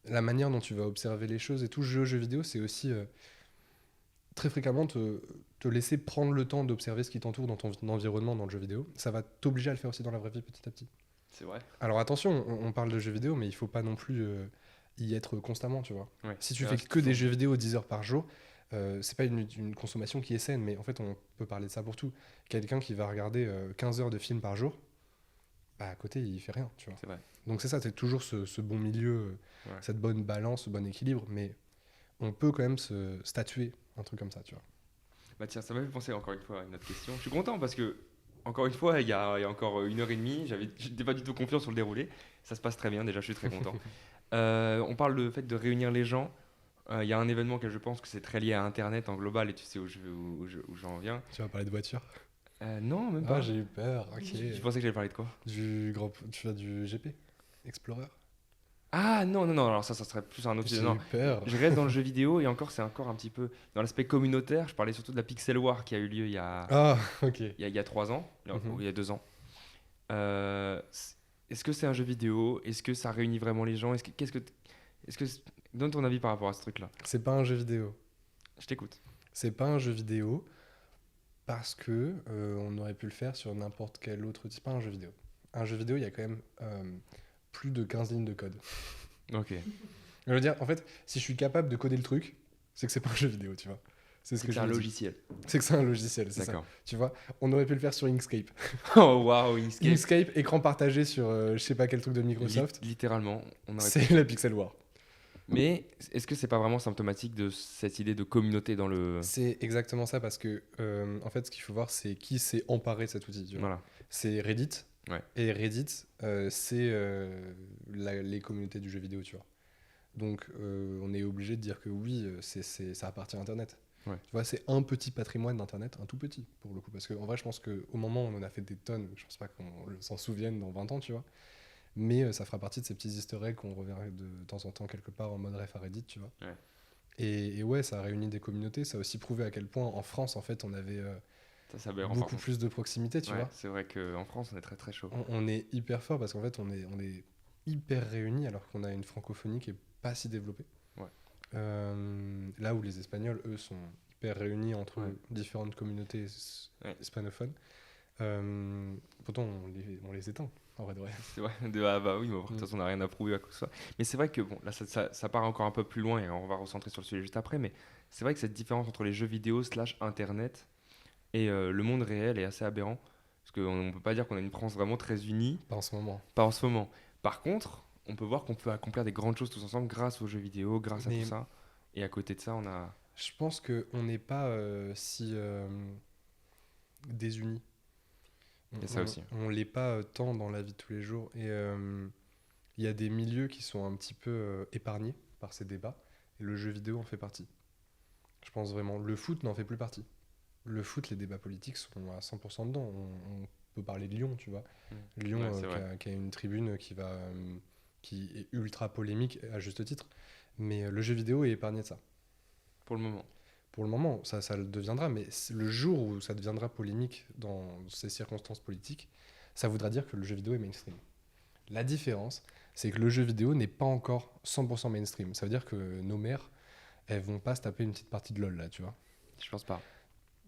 La manière dont tu vas observer les choses et tout, jeu vidéo, c'est aussi très fréquemment te laisser prendre le temps d'observer ce qui t'entoure dans ton environnement dans le jeu vidéo. Ça va t'obliger à le faire aussi dans la vraie vie petit à petit. C'est vrai. Alors attention, on parle de jeux vidéo, mais il faut pas non plus y être constamment, tu vois. Ouais. Si tu Ouais, fais c'est que des toujours- jeux vidéo 10 heures par jour, c'est pas une consommation qui est saine, mais en fait, on peut parler de ça pour tout. Quelqu'un qui va regarder 15 heures de films par jour, bah, à côté, il fait rien, tu vois. C'est vrai. Donc c'est ça, c'est toujours ce bon milieu, Ouais. cette bonne balance, ce bon équilibre, mais on peut quand même se statuer un truc comme ça, tu vois. Bah tiens, ça m'a fait penser encore une fois à une autre question. Je suis content parce que, encore une fois, il y a encore 1 heure et demie, j'étais pas du tout confiant sur le déroulé. Ça se passe très bien, déjà, je suis très content. On parle de fait de réunir les gens. Il y a un événement que je pense que c'est très lié à Internet en global et tu sais où j'en viens. Tu vas parler de voiture. Non, même pas. Ah, j'ai eu peur, ok. Je pensais que j'allais parler de quoi? Tu vas du GP Explorer. Ah non, non, non, alors ça serait plus un autre J'ai sujet. Non, eu peur. je reste dans le jeu vidéo et encore, c'est encore un petit peu dans l'aspect communautaire. Je parlais surtout de la Pixel War qui a eu lieu Ah, ok. il y a 3 ans, Mhm. ou il y a 2 ans. Est-ce que c'est un jeu vidéo? Est-ce que ça réunit vraiment les gens? Donne ton avis par rapport à ce truc-là. C'est pas un jeu vidéo. Je t'écoute. C'est pas un jeu vidéo parce que on aurait pu le faire sur n'importe quel autre. C'est pas un jeu vidéo. Un jeu vidéo, il y a quand même plus de 15 lignes de code. Ok. Je veux dire, en fait, si je suis capable de coder le truc, c'est que c'est pas un jeu vidéo, tu vois. C'est ce que C'est je un veux dire. logiciel. C'est que c'est un logiciel, c'est ça. D'accord. Tu vois, on aurait pu le faire sur Inkscape. Oh waouh, Inkscape. Inkscape, écran partagé sur je sais pas quel truc de Microsoft. Littéralement, on aurait C'est la Pixel War. Mais est-ce que c'est pas vraiment symptomatique de cette idée de communauté dans le. C'est exactement ça parce que en fait, ce qu'il faut voir, c'est qui s'est emparé de cet outil. Tu vois. Voilà. C'est Reddit. Ouais. Et Reddit, c'est les communautés du jeu vidéo, tu vois. Donc, on est obligé de dire que oui, ça appartient à Internet. Ouais. Tu vois, c'est un petit patrimoine d'Internet, un tout petit, pour le coup. Parce qu'en vrai, je pense qu'au moment où on en a fait des tonnes, je pense pas qu'on s'en souvienne dans 20 ans, tu vois. Mais ça fera partie de ces petits easter eggs qu'on reverra de temps en temps quelque part en mode ref à Reddit, tu vois. Ouais. Et ouais, ça a réuni des communautés. Ça a aussi prouvé à quel point, en France, en fait, on avait Ça aberrant, par beaucoup contre. plus de proximité, tu Ouais, vois. c'est vrai qu'en France, on est très très chaud. On est hyper fort parce qu'en fait, on est hyper réunis alors qu'on a une francophonie qui est pas si développée. Ouais. Là où les Espagnols, eux, sont hyper réunis entre Ouais. différentes communautés Ouais. hispanophones. Pourtant, on les éteint, en vrai de vrai. C'est vrai, ah bah oui, mais bon, de toute façon, on n'a rien à prouver à quoi que ce soit. Mais c'est vrai que, bon, là, ça part encore un peu plus loin et on va recentrer sur le sujet juste après, mais c'est vrai que cette différence entre les jeux vidéo / Internet et le monde réel est assez aberrant. Parce qu'on ne peut pas dire qu'on a une France vraiment très unie, Pas en ce moment. pas en ce moment. Par contre, on peut voir qu'on peut accomplir des grandes choses tous ensemble grâce aux jeux vidéo, grâce à Mais tout ça. Et à côté de ça, on a... je pense qu'on n'est pas si désunis. Il y a ça aussi. On l'est pas tant dans la vie de tous les jours. Et il y a des milieux qui sont un petit peu épargnés par ces débats. Et le jeu vidéo en fait partie. Je pense vraiment. Le foot n'en fait plus partie. Le foot, les débats politiques sont à 100% dedans. On peut parler de Lyon, tu vois. Lyon Ouais, c'est vrai. qui a une tribune qui est ultra polémique, à juste titre. Mais le jeu vidéo est épargné de ça. Pour le moment. Pour le moment, ça le deviendra, mais le jour où ça deviendra polémique dans ces circonstances politiques, ça voudra dire que le jeu vidéo est mainstream. La différence, c'est que le jeu vidéo n'est pas encore 100% mainstream. Ça veut dire que nos mères, elles vont pas se taper une petite partie de LoL, là, tu vois. Je pense pas.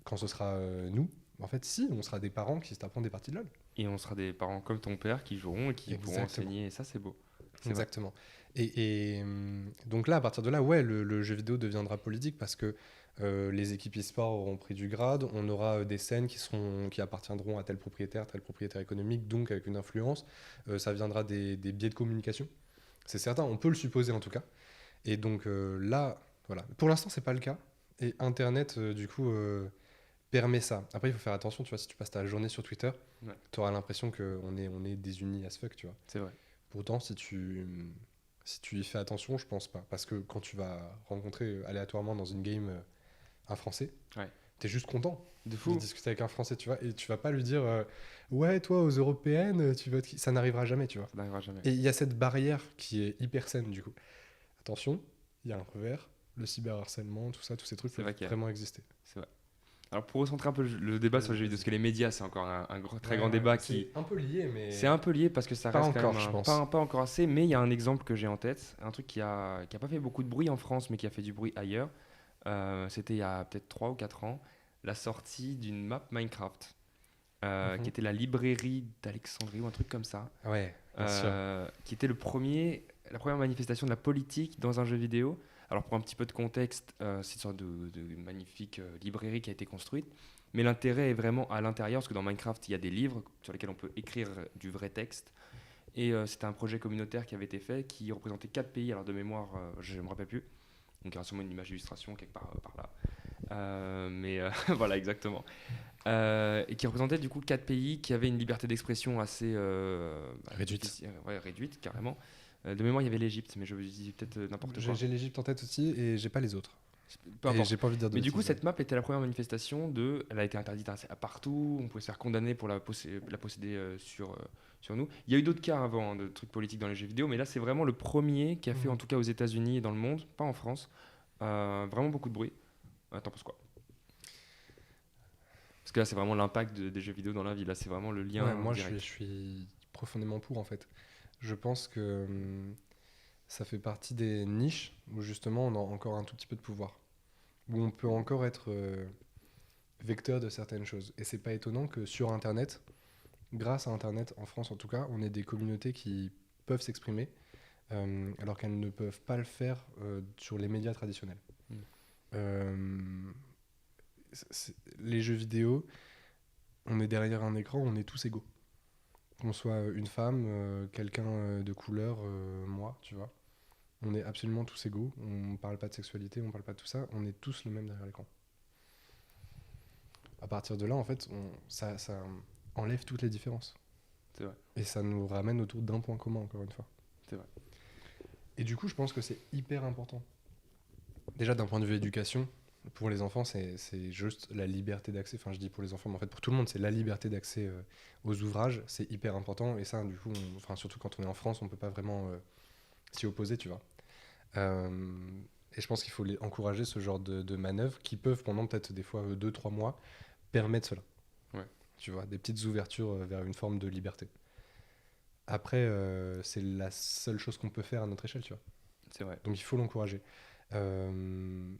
Quand ce sera nous, en fait, si, on sera des parents qui se taperont des parties de LoL. Et on sera des parents comme ton père qui joueront et qui pourront Exactement. enseigner. Et ça, c'est beau. C'est vrai. Exactement. Donc là, à partir de là, ouais, le jeu vidéo deviendra politique parce que les équipes e-sport auront pris du grade, on aura des scènes qui appartiendront à tel propriétaire économique, donc avec une influence. Ça viendra des biais de communication. C'est certain, on peut le supposer en tout cas. Et donc là, voilà. Pour l'instant, c'est pas le cas. Et Internet, du coup, permet ça. Après, il faut faire attention, tu vois, si tu passes ta journée sur Twitter, Ouais. tu auras l'impression qu'on est désunis as fuck, tu vois. C'est vrai. Pourtant, si tu y fais attention, je pense pas. Parce que quand tu vas rencontrer aléatoirement dans une game un Français, Ouais. t'es juste content De de fou. discuter avec un Français, tu vois. Et tu vas pas lui dire ouais, toi, aux européennes, tu vas ça n'arrivera jamais, tu vois. Ça n'arrivera jamais. Et il y a cette barrière qui est hyper saine, du coup. Attention, il y a un revers, le cyberharcèlement, tout ça, tous ces trucs C'est vrai peuvent qu'il y a- vraiment exister. C'est vrai. Alors, pour recentrer un peu le débat sur le jeu vidéo, parce que les médias, c'est encore très Ouais, grand ouais, débat c'est un peu lié, mais C'est un peu lié parce que ça Pas reste quand encore, même je pense. pas encore assez, mais il y a un exemple que j'ai en tête, un truc qui a pas fait beaucoup de bruit en France, mais qui a fait du bruit ailleurs. C'était il y a peut-être 3 ou 4 ans, la sortie d'une map Minecraft, qui était la librairie d'Alexandrie ou un truc comme ça, ouais, bien sûr. qui était la première manifestation de la politique dans un jeu vidéo. Alors pour un petit peu de contexte, c'est une sorte de magnifique librairie qui a été construite, mais l'intérêt est vraiment à l'intérieur, parce que dans Minecraft, il y a des livres sur lesquels on peut écrire du vrai texte. Et c'était un projet communautaire qui avait été fait, qui représentait 4 pays, alors de mémoire, je ne me rappelle plus. Donc il y aura sûrement une image d'illustration quelque part par là. Mais voilà, exactement. Et qui représentait du coup 4 pays qui avaient une liberté d'expression assez Réduite. difficile, ouais, réduite carrément. De mémoire, il y avait l'Égypte, mais je dis peut-être n'importe quoi. J'ai l'Égypte en tête aussi et j'ai pas les autres. Peu Et importe. j'ai pas envie de dire de Mais du coup, bêtises. cette map était la première manifestation elle a été interdite à partout, on pouvait se faire condamner pour la posséder sur nous. Il y a eu d'autres cas avant, de trucs politiques dans les jeux vidéo, mais là, c'est vraiment le premier qui a fait, Mhm. en tout cas aux États-Unis et dans le monde, pas en France, vraiment beaucoup de bruit. T'en penses quoi? Parce que là, c'est vraiment l'impact des jeux vidéo dans la vie. Là, c'est vraiment le lien Ouais, moi, direct. je suis profondément pour, en fait. Je pense que ça fait partie des niches où, justement, on a encore un tout petit peu de pouvoir. Où on peut encore être vecteur de certaines choses. Et c'est pas étonnant que sur Internet, grâce à Internet, en France en tout cas, on ait des communautés qui peuvent s'exprimer, alors qu'elles ne peuvent pas le faire sur les médias traditionnels. Mm. Euh, les jeux vidéo, on est derrière un écran, on est tous égaux. Qu'on soit une femme, quelqu'un de couleur, moi, tu vois. On est absolument tous égaux. On parle pas de sexualité, on parle pas de tout ça. On est tous le même derrière l'écran. À partir de là, en fait, ça enlève toutes les différences. C'est vrai. Et ça nous ramène autour d'un point commun, encore une fois. C'est vrai. Et du coup, je pense que c'est hyper important. Déjà, d'un point de vue éducation, pour les enfants, c'est juste la liberté d'accès. Enfin, je dis pour les enfants, mais en fait, pour tout le monde, c'est la liberté d'accès aux ouvrages. C'est hyper important. Et ça, du coup, enfin, surtout quand on est en France, on peut pas vraiment s'y opposer, tu vois. Et je pense qu'il faut encourager ce genre de manœuvres qui peuvent, pendant peut-être des fois 2-3 mois, permettre cela. Ouais. Tu vois, des petites ouvertures vers une forme de liberté. Après, c'est la seule chose qu'on peut faire à notre échelle, tu vois. C'est vrai. Donc il faut l'encourager.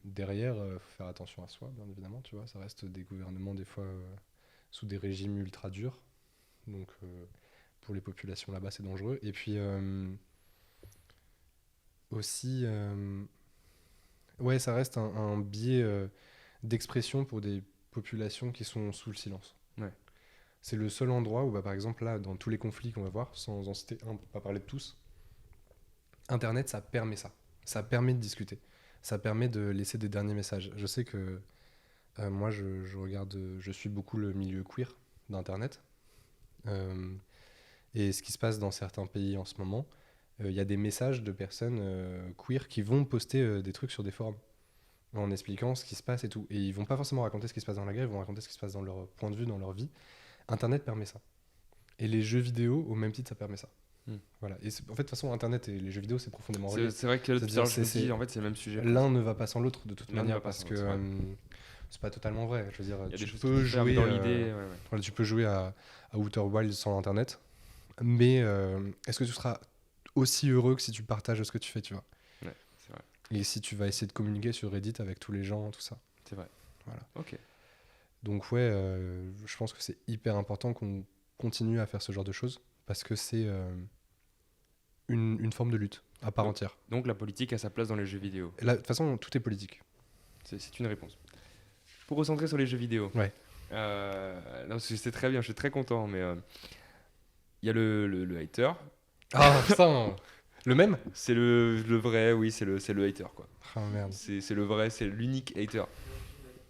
Derrière, faut faire attention à soi, bien évidemment, tu vois. Ça reste des gouvernements, des fois, sous des régimes ultra durs. Donc pour les populations là-bas, c'est dangereux. Et puis aussi, ouais, ça reste un biais d'expression pour des populations qui sont sous le silence. Ouais. C'est le seul endroit où, bah, par exemple, là, dans tous les conflits qu'on va voir, sans en citer un, pour pas parler de tous, Internet, ça permet ça. Ça permet de discuter. Ça permet de laisser des derniers messages. Je sais que moi, je regarde, je suis beaucoup le milieu queer d'Internet. Et ce qui se passe dans certains pays en ce moment, il y a des messages de personnes queer qui vont poster des trucs sur des forums en expliquant ce qui se passe et tout. Et ils vont pas forcément raconter ce qui se passe dans la guerre, ils vont raconter ce qui se passe dans leur point de vue, dans leur vie. Internet permet ça. Et les jeux vidéo, au même titre, ça permet ça. Voilà. Et en fait, de toute façon, Internet et les jeux vidéo, c'est profondément relié. C'est vrai que C'est-à-dire, je me dis, en fait, c'est le même sujet. L'un ne va pas sans l'autre de toute L'un ne manière va pas parce sans que l'autre, c'est vrai. c'est pas totalement vrai. Je veux dire, Il y a des tu choses peux qui diffèrent, mais jouer dans l'idée. Ouais. voilà, tu peux jouer à Outer Wilds sans Internet, mais est-ce que tu seras aussi heureux que si tu partages ce que tu fais, tu vois? Ouais, c'est vrai. Et si tu vas essayer de communiquer sur Reddit avec tous les gens, tout ça. C'est vrai. Voilà. Ok. Donc ouais, je pense que c'est hyper important qu'on continue à faire ce genre de choses parce que c'est une forme de lutte à part Ouais. entière. Donc la politique a sa place dans les jeux vidéo. Et là, de toute façon, tout est politique. C'est une réponse. Pour recentrer sur les jeux vidéo. Ouais. Non, c'est très bien, je suis très content, mais il y a le hater. Ah putain, le même? C'est le vrai, oui, c'est le hater, quoi. Ah merde. C'est le vrai, c'est l'unique hater.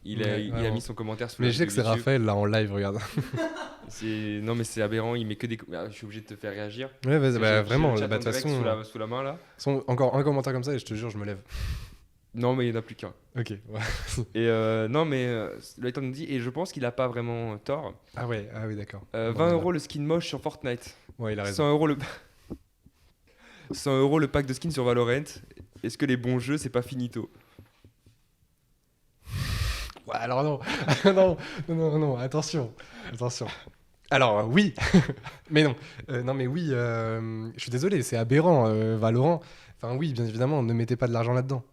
Il a, Ouais, il a vraiment. mis son commentaire sous Mais la je sais que c'est vidéo YouTube. Raphaël là en live, regarde. Non, mais c'est aberrant, il met que des. Ah, je suis obligé de te faire réagir. Ouais, vas-y, J'ai- bah, j'ai vraiment, le chat bah, en de toute direct façon, sous la main là. encore un commentaire comme ça et je te jure, je me lève. Non, mais il n'y en a plus qu'un. Ok, ouais. Et non, mais le hater nous dit, et je pense qu'il a pas vraiment tort. Ah ouais, ah oui, d'accord. 20 euros le skin moche sur Fortnite. Ouais, il a 100 raison. euros le... 100 euros le pack de skins sur Valorant. Est-ce que les bons jeux, c'est pas finito? Ouais, alors non. non, attention. Alors, oui, mais non. Non, mais oui, je suis désolé, c'est aberrant, Valorant. Enfin, oui, bien évidemment, ne mettez pas de l'argent là-dedans.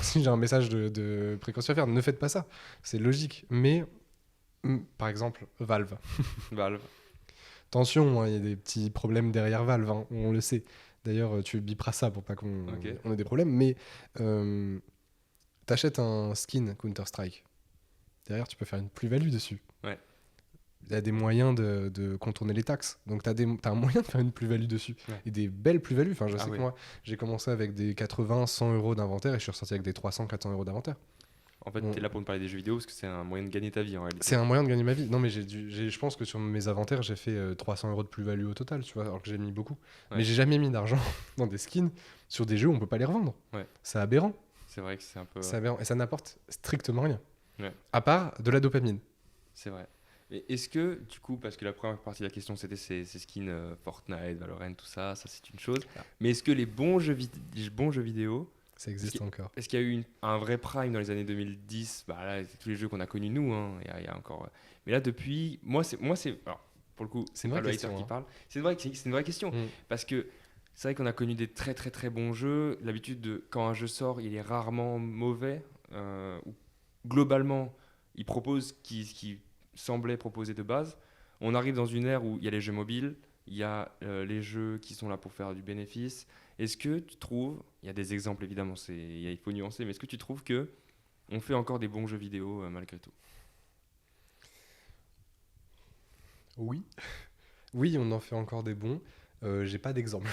Si j'ai un message de précaution à faire, ne faites pas ça. C'est logique. Mais, par exemple, Valve. Valve. Attention, hein, il y a des petits problèmes derrière Valve, hein, on le sait. D'ailleurs, tu biperas ça pour pas qu'on Ok. on ait des problèmes. Mais t'achètes un skin Counter-Strike. Derrière, tu peux faire une plus-value dessus. Ouais. Il y a des moyens de contourner les taxes. Donc, t'as un moyen de faire une plus-value dessus. Ouais. Et des belles plus-values. Enfin, je sais oui. que moi, j'ai commencé avec des 80, 100 euros d'inventaire et je suis ressorti avec des 300, 400 euros d'inventaire. En fait, Bon. t'es là pour me parler des jeux vidéo parce que c'est un moyen de gagner ta vie en réalité. C'est un moyen de gagner ma vie. Non, mais je pense que sur mes inventaires, j'ai fait 300 euros de plus-value au total, tu vois, alors que j'ai mis beaucoup. Ouais. Mais j'ai jamais mis d'argent dans des skins sur des jeux où on peut pas les revendre. Ouais. C'est aberrant. C'est vrai que c'est un peu. C'est aberrant. Et ça n'apporte strictement rien. Ouais. À part de la dopamine. C'est vrai. Mais est-ce que, du coup, parce que la première partie de la question c'était ces skins Fortnite, Valorant, tout ça, ça c'est une chose. Ah. Mais est-ce que les bons jeux vidéo, Ça existe encore. est-ce qu'il y a eu un vrai prime dans les années 2010? Bah là, c'est tous les jeux qu'on a connus nous, hein. Il y a encore. Mais là, depuis, moi c'est, alors pour le coup, C'est une pas vraie le question, hater qui hein. parle. C'est une vraie question Mm. parce que c'est vrai qu'on a connu des très très très bons jeux. L'habitude de quand un jeu sort, il est rarement mauvais. Ou globalement, il propose ce qui semblait proposer de base. On arrive dans une ère où il y a les jeux mobiles, il y a les jeux qui sont là pour faire du bénéfice. Est-ce que tu trouves, il y a des exemples évidemment, il faut nuancer, mais est-ce que tu trouves que on fait encore des bons jeux vidéo malgré tout? Oui. Oui, on en fait encore des bons. J'ai pas d'exemple.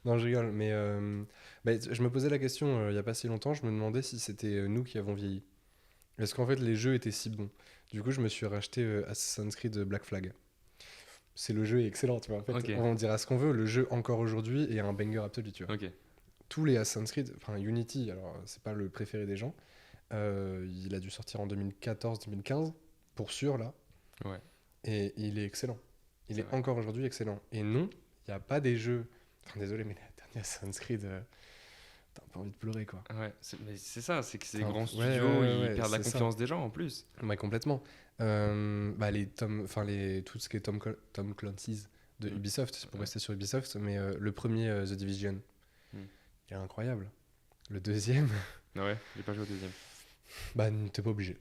Non, je rigole. Mais je me posais la question il y a pas si longtemps. Je me demandais si c'était nous qui avons vieilli. Est-ce qu'en fait les jeux étaient si bons? Du coup, je me suis racheté Assassin's Creed Black Flag. Le jeu est excellent, tu vois. En fait, Ok. on dira ce qu'on veut. Le jeu, encore aujourd'hui, est un banger absolu, tu vois. Ok. Tous les Assassin's Creed, enfin Unity, alors c'est pas le préféré des gens. Il a dû sortir en 2014-2015, pour sûr, là. Ouais. Et il est excellent. Il C'est est vrai. encore aujourd'hui excellent. Et non, il n'y a pas des jeux. Enfin, désolé, mais la dernière Assassin's Creed, t'as un peu envie de pleurer, quoi. Ouais, mais c'est ça, c'est que ces Enfin, grands ouais, studios, ouais, ils perdent la c'est ça. confiance des gens en plus. Ouais, complètement. Tout ce qui est Tom Clancy's, de Mm. Ubisoft, pour Ouais. rester sur Ubisoft, mais le premier, The Division, Mm. il est incroyable. Le deuxième, Ah ouais, j'ai pas joué au deuxième. bah t'es pas obligé.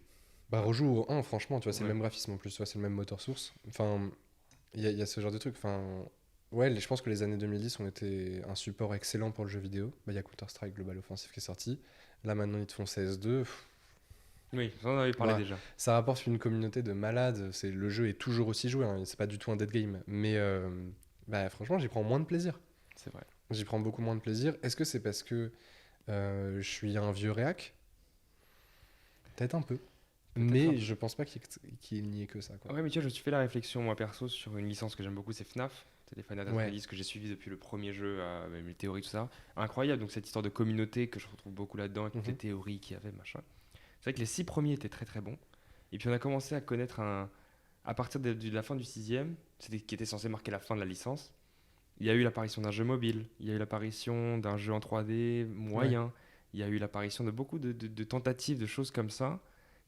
Bah rejoue au 1, franchement, tu vois, c'est Ouais. le même graphisme en plus, tu vois, c'est le même moteur source. Enfin, il y a ce genre de truc. Enfin, ouais, je pense que les années 2010 ont été un support excellent pour le jeu vidéo. Bah, il y a Counter-Strike Global Offensive qui est sorti. Là, maintenant, ils te font CS2. Oui, on en avait parlé Ouais. déjà. Ça rapporte une communauté de malades. Le jeu est toujours aussi joué. Hein. C'est pas du tout un dead game. Mais bah, franchement, j'y prends moins de plaisir. C'est vrai. J'y prends beaucoup moins de plaisir. Est-ce que c'est parce que je suis un vieux réac? Peut-être un peu. Mais un peu. je pense pas qu'il n'y ait que ça. Quoi. Ouais, mais tu vois, je me suis fait la réflexion, moi perso, sur une licence que j'aime beaucoup, c'est FNAF. C'est des Final Ouais. Fantasy que j'ai suivi depuis le premier jeu, même les théories, tout ça. Incroyable, donc cette histoire de communauté que je retrouve beaucoup là-dedans, avec toutes les théories qu'il y avait, machin. C'est vrai que les 6 premiers étaient très très bons. Et puis on a commencé à connaître à partir de la fin du 6e, qui était censé marquer la fin de la licence. Il y a eu l'apparition d'un jeu mobile, il y a eu l'apparition d'un jeu en 3D moyen, il y a eu l'apparition de beaucoup de tentatives, de choses comme ça,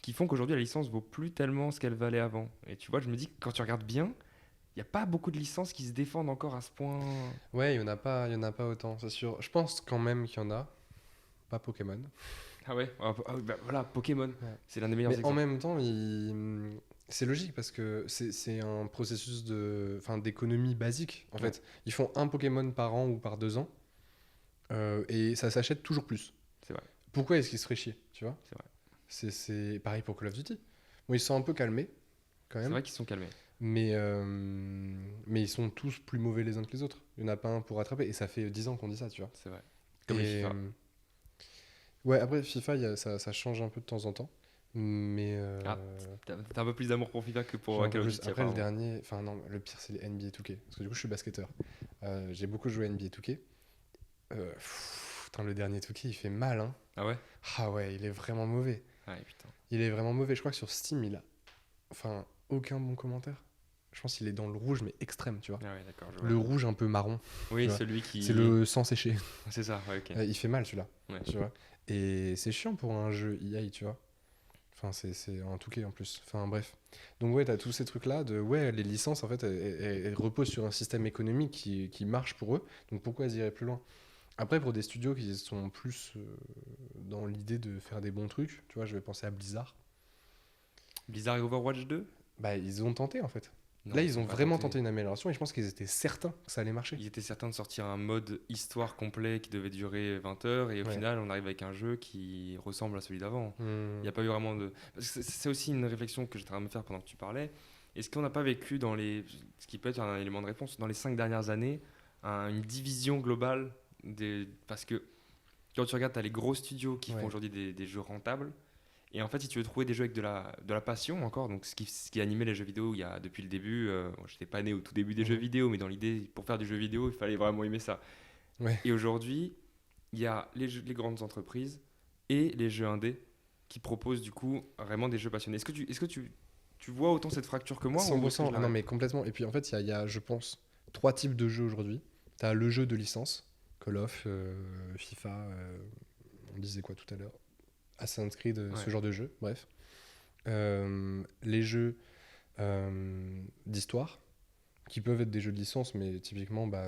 qui font qu'aujourd'hui la licence vaut plus tellement ce qu'elle valait avant. Et tu vois, je me dis que quand tu regardes bien, il n'y a pas beaucoup de licences qui se défendent encore à ce point. Ouais, il y en a pas autant, c'est sûr. Je pense quand même qu'il y en a. Pas Pokémon. Ah ouais, voilà, Pokémon, c'est l'un des meilleurs Mais en exemples. même temps, c'est logique parce que c'est un processus d'économie basique. En Ouais. fait, ils font un Pokémon par an ou par 2 ans et ça s'achète toujours plus. C'est vrai. Pourquoi est-ce qu'ils se feraient chier, tu vois? C'est vrai. C'est pareil pour Call of Duty. Bon, ils sont un peu calmés quand C'est même, vrai qu'ils se sont calmés. mais ils sont tous plus mauvais les uns que les autres. Il n'y en a pas un pour rattraper et ça fait 10 ans qu'on dit ça, tu vois. C'est vrai. Comme les Et, FIFA. ouais, après FIFA, ça change un peu de temps en temps. Mais Ah, T'as un peu plus d'amour pour FIFA que j'ai pour un peu Call of plus- Duty, après le apparemment. dernier, enfin non, le pire c'est les NBA 2K. Parce que du coup je suis basketteur. J'ai beaucoup joué à NBA 2K. Putain, le dernier 2K il fait mal, hein. Ah ouais. Ah ouais, il est vraiment mauvais. Ouais, putain. Il est vraiment mauvais. Je crois que sur Steam il a, enfin, aucun bon commentaire. Je pense qu'il est dans le rouge mais extrême, tu vois. Ah ouais, d'accord. Je vois. Le rouge un peu marron. Oui, tu vois. celui qui. C'est le sang séché. C'est ça, ouais, ok. Il fait mal celui-là. Ouais. Tu vois. Et c'est chiant pour un jeu EA, tu vois. Enfin, c'est un touquet en plus. Enfin, bref. Donc, ouais, t'as tous ces trucs-là de. Ouais, les licences, en fait, elles reposent sur un système économique qui marche pour eux. Donc, pourquoi elles iraient plus loin? Après, pour des studios qui sont plus dans l'idée de faire des bons trucs, tu vois, je vais penser à Blizzard. Blizzard et Overwatch 2? Bah, ils ont tenté, en fait. Non, Là, ils ont pas vraiment tenté une amélioration et je pense qu'ils étaient certains que ça allait marcher. Ils étaient certains de sortir un mode histoire complet qui devait durer 20 heures et au Ouais. final on arrive avec un jeu qui ressemble à celui d'avant. Il Hmm. n'y a pas eu vraiment de... Parce que c'est aussi une réflexion que j'étais en train de me faire pendant que tu parlais. Est-ce qu'on n'a pas vécu dans les... Ce qui peut être un élément de réponse, dans les 5 dernières années, une division globale Parce que quand tu regardes, tu as les gros studios qui Ouais. font aujourd'hui des jeux rentables. Et en fait, si tu veux trouver des jeux avec de la passion encore, donc ce qui animait les jeux vidéo il y a, depuis le début, je n'étais pas né au tout début des Mhm. jeux vidéo, mais dans l'idée, pour faire du jeu vidéo, il fallait vraiment aimer ça. Ouais. Et aujourd'hui, il y a les grandes entreprises et les jeux indés qui proposent du coup vraiment des jeux passionnés. Est-ce que tu vois autant cette fracture que moi ou est-ce que 100%, je la non rêve mais complètement. Et puis en fait, il y a, je pense, 3 types de jeux aujourd'hui. Tu as le jeu de licence, Call of, FIFA, on disait quoi tout à l'heure, Assassin's Creed, ce Ouais. genre de jeu, bref. Les jeux d'histoire, qui peuvent être des jeux de licence, mais typiquement, bon,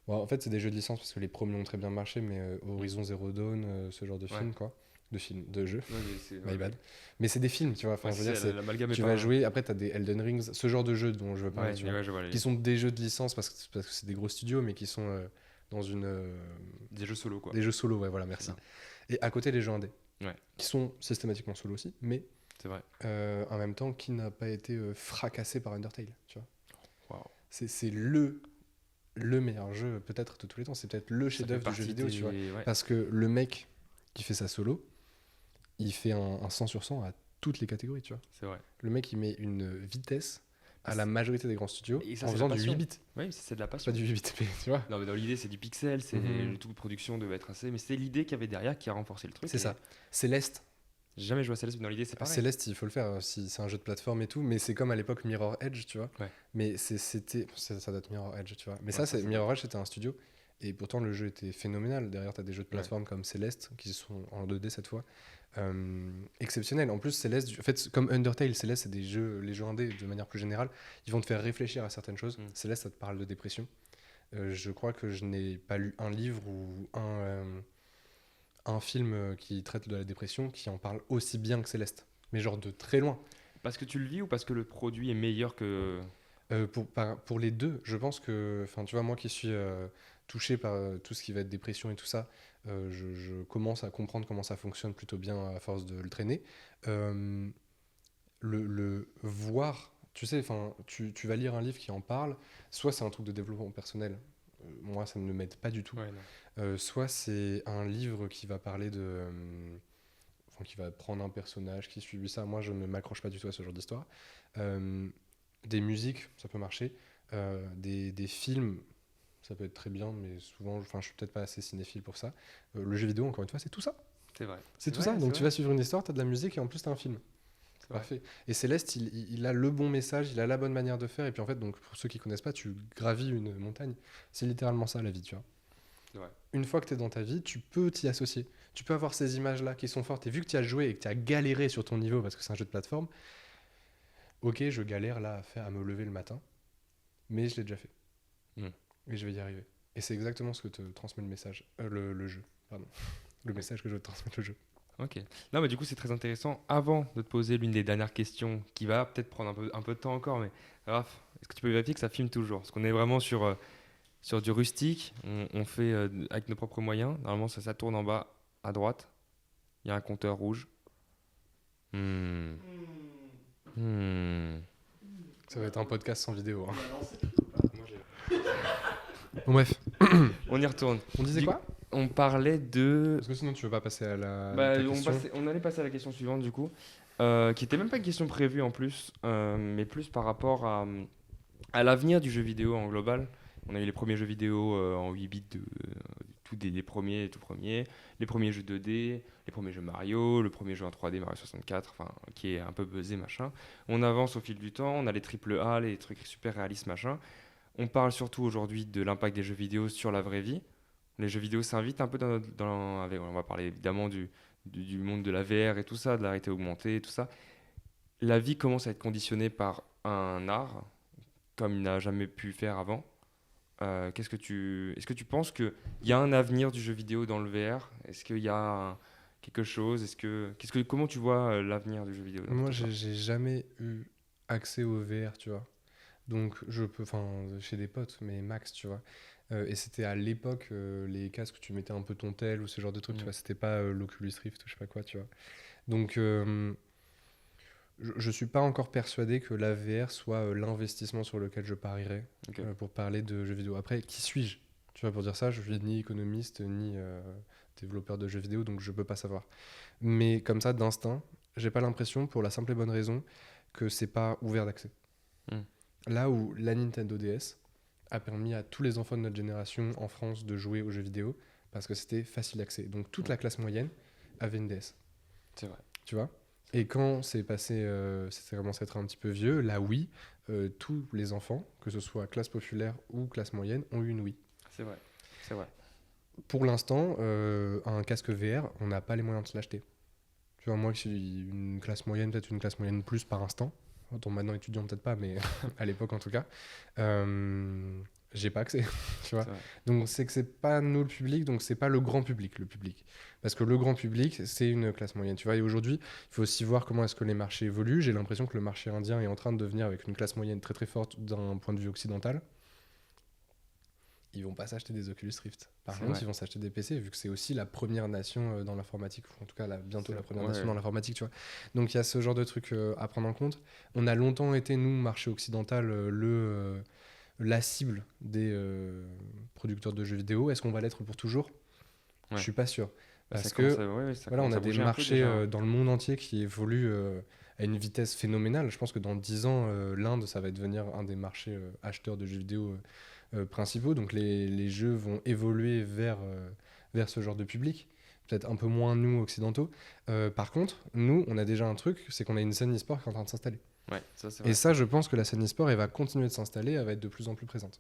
en fait, c'est des jeux de licence parce que les premiers ont très bien marché, mais Horizon Zero Dawn, ce genre de Ouais. film, quoi. De jeux, Ouais, mais c'est- my ouais, bad. Mais c'est des films, tu vois. Enfin, ouais, je veux dire, c'est- l'amalgame est tu pas- vas jouer, après, tu as des Elden Rings, ce genre de jeux dont je veux parler, Ouais, tu mais vois. ouais, je vois Qui sont des jeux de licence parce que c'est des gros studios, mais qui sont dans des jeux solo quoi. des jeux solo, ouais, voilà, merci. ça. Et à côté, les jeux indés, Ouais. qui sont systématiquement solo aussi, mais C'est vrai. en même temps, qui n'a pas été fracassé par Undertale, tu vois. Waouh. C'est le meilleur jeu, peut-être, de tous les temps. C'est peut-être le Ça fait chef-d'œuvre du partie jeu vidéo, des- tu vois. ouais. Parce que le mec qui fait ça solo, il fait un 100 sur 100 à toutes les catégories, tu vois. C'est vrai. Le mec, il met une vitesse à Ah, la majorité des grands studios Et ça, en c'est faisant la du passion. 8 bits. Oui, c'est de la Pas passion. du 8 bits, mais tu vois. Non, mais dans l'idée, c'est du pixel, c'est Mhm. toute production devait être assez. Mais c'est l'idée qu'il y avait derrière qui a renforcé le truc. C'est et ça. Céleste. J'ai jamais joué à Céleste, mais dans l'idée, c'est pareil. Céleste, il faut le faire si c'est un jeu de plateforme et tout, mais c'est comme à l'époque Mirror Edge, tu vois. Ouais. Mais ça date Mirror Edge, tu vois. Mais Ouais, ça, ça, c'est Mirror Edge, c'était un studio Et pourtant, le jeu était phénoménal. Derrière, tu as des jeux de plateforme comme Céleste, qui sont en 2D cette fois, exceptionnels. En plus, Céleste, en fait, comme Undertale, Céleste, c'est des jeux, les jeux indés, de manière plus générale, ils vont te faire réfléchir à certaines choses. Céleste, ça te parle de dépression. Je crois que je n'ai pas lu un livre ou un film qui traite de la dépression qui en parle aussi bien que Céleste. Mais genre de très loin. Parce que tu le vis ou parce que le produit est meilleur que. Pour les deux, je pense que, enfin, tu vois, moi qui suis touché par tout ce qui va être dépression et tout ça, je commence à comprendre comment ça fonctionne plutôt bien à force de le traîner. Euh, le voir, tu sais, enfin, tu vas lire un livre qui en parle, soit c'est un truc de développement personnel, moi ça ne me m'aide pas du tout, Ouais, non. soit c'est un livre qui va parler de. Enfin, qui va prendre un personnage qui suit ça. Moi, je ne m'accroche pas du tout à ce genre d'histoire. Euh, des musiques, ça peut marcher. Des films, ça peut être très bien, mais souvent, enfin, je suis peut-être pas assez cinéphile pour ça. Le jeu vidéo, encore une fois, c'est tout ça. C'est vrai. C'est tout vrai, ça. Donc, c'est tu vas suivre une histoire, tu as de la musique et en plus, tu as un film. C'est vrai. Parfait. Et Céleste, il a le bon message, il a la bonne manière de faire. Et puis, en fait, donc, pour ceux qui connaissent pas, tu gravis une montagne. C'est littéralement ça, la vie, tu vois. C'est vrai. Une fois que tu es dans ta vie, tu peux t'y associer. Tu peux avoir ces images-là qui sont fortes. Et vu que tu as joué et que tu as galéré sur ton niveau parce que c'est un jeu de plateforme, ok, je galère là à me lever le matin, mais je l'ai déjà fait. Mm. Et je vais y arriver. Et c'est exactement ce que te transmet le message, le jeu, pardon. Le message que je veux te transmettre le jeu. Ok. Non, mais du coup, c'est très intéressant. Avant de te poser l'une des dernières questions, qui va peut-être prendre un peu de temps encore, mais Raph, est-ce que tu peux vérifier que ça filme toujours? Parce qu'on est vraiment sur du rustique. On fait avec nos propres moyens. Normalement, ça tourne en bas à droite. Il y a un compteur rouge. Hmm. Hmm. Ça va être un podcast sans vidéo. Hein. On a lancé. Bon, bref, On y retourne. on disait Du- quoi? On parlait de. Parce que sinon, tu veux pas passer à la Bah, ta question. on allait passer à la question suivante du coup, qui était même pas une question prévue en plus, mais plus par rapport à l'avenir du jeu vidéo en global. On a eu les premiers jeux vidéo en 8 bits, les premiers, tout premiers, les premiers jeux 2D, les premiers jeux Mario, le premier jeu en 3D Mario 64, enfin, qui est un peu buzzé machin. On avance au fil du temps, on a les triple A, les trucs super réalistes machin. On parle surtout aujourd'hui de l'impact des jeux vidéo sur la vraie vie. Les jeux vidéo s'invitent un peu on va parler évidemment du monde de la VR et tout ça, de la réalité augmentée et tout ça. La vie commence à être conditionnée par un art comme il n'a jamais pu faire avant. Est-ce que tu penses qu'il y a un avenir du jeu vidéo dans le VR? Est-ce qu'il y a quelque chose? Comment tu vois l'avenir du jeu vidéo dans Moi, tout ça? j'ai jamais eu accès au VR, tu vois. Donc, je peux, enfin, chez des potes, mais max, tu vois. Et c'était à l'époque, les casques, tu mettais un peu ton tel ou ce genre de truc, tu vois. C'était pas l'Oculus Rift ou je sais pas quoi, tu vois. Donc, je suis pas encore persuadé que la VR soit l'investissement sur lequel je parierais Ok. pour parler de jeux vidéo. Après, qui suis-je? Tu vois, pour dire ça, je suis ni économiste, ni développeur de jeux vidéo, donc je peux pas savoir. Mais comme ça, d'instinct, j'ai pas l'impression, pour la simple et bonne raison, que c'est pas ouvert d'accès. Hmm. Là où la Nintendo DS a permis à tous les enfants de notre génération en France de jouer aux jeux vidéo parce que c'était facile d'accès. Donc toute la classe moyenne avait une DS. C'est vrai. Tu vois. Et quand c'est passé, ça commencé à être un petit peu vieux, la Wii, tous les enfants, que ce soit classe populaire ou classe moyenne, ont eu une Wii. C'est vrai. C'est vrai. Pour l'instant, un casque VR, on n'a pas les moyens de se l'acheter. Tu vois, moi qui suis une classe moyenne, peut-être une classe moyenne plus par instant, dont maintenant étudiant peut-être pas, mais à l'époque en tout cas, j'ai pas accès, tu vois. C'est vrai. Donc c'est que c'est pas nous le public, donc c'est pas le grand public, le public. Parce que le grand public, c'est une classe moyenne, tu vois. Et aujourd'hui, il faut aussi voir comment est-ce que les marchés évoluent. J'ai l'impression que le marché indien est en train de devenir avec une classe moyenne très très forte d'un point de vue occidental. Ils vont pas s'acheter des Oculus Rift. Par C'est contre, vrai. ils vont s'acheter des PC, vu que c'est aussi la première nation dans l'informatique, ou en tout cas bientôt la première Ouais. nation dans l'informatique, tu vois. Donc il y a ce genre de truc à prendre en compte. On a longtemps été, nous, marché occidental, la cible des producteurs de jeux vidéo. Est-ce qu'on va l'être pour toujours? Ouais. Je suis pas sûr. Bah, Parce ça que commence ouais, ça voilà, on commence a à des bouger un peu marchés déjà, hein. dans le monde entier qui évoluent à une vitesse phénoménale. Je pense que dans 10 ans, l'Inde, ça va devenir un des marchés acheteurs de jeux vidéo principaux. Donc les jeux vont évoluer vers ce genre de public. Peut-être un peu moins nous, occidentaux. Par contre, nous, on a déjà un truc, c'est qu'on a une scène e-sport qui est en train de s'installer. Ouais, ça c'est Et vrai. ça, je pense que la scène e-sport, elle va continuer de s'installer, elle va être de plus en plus présente.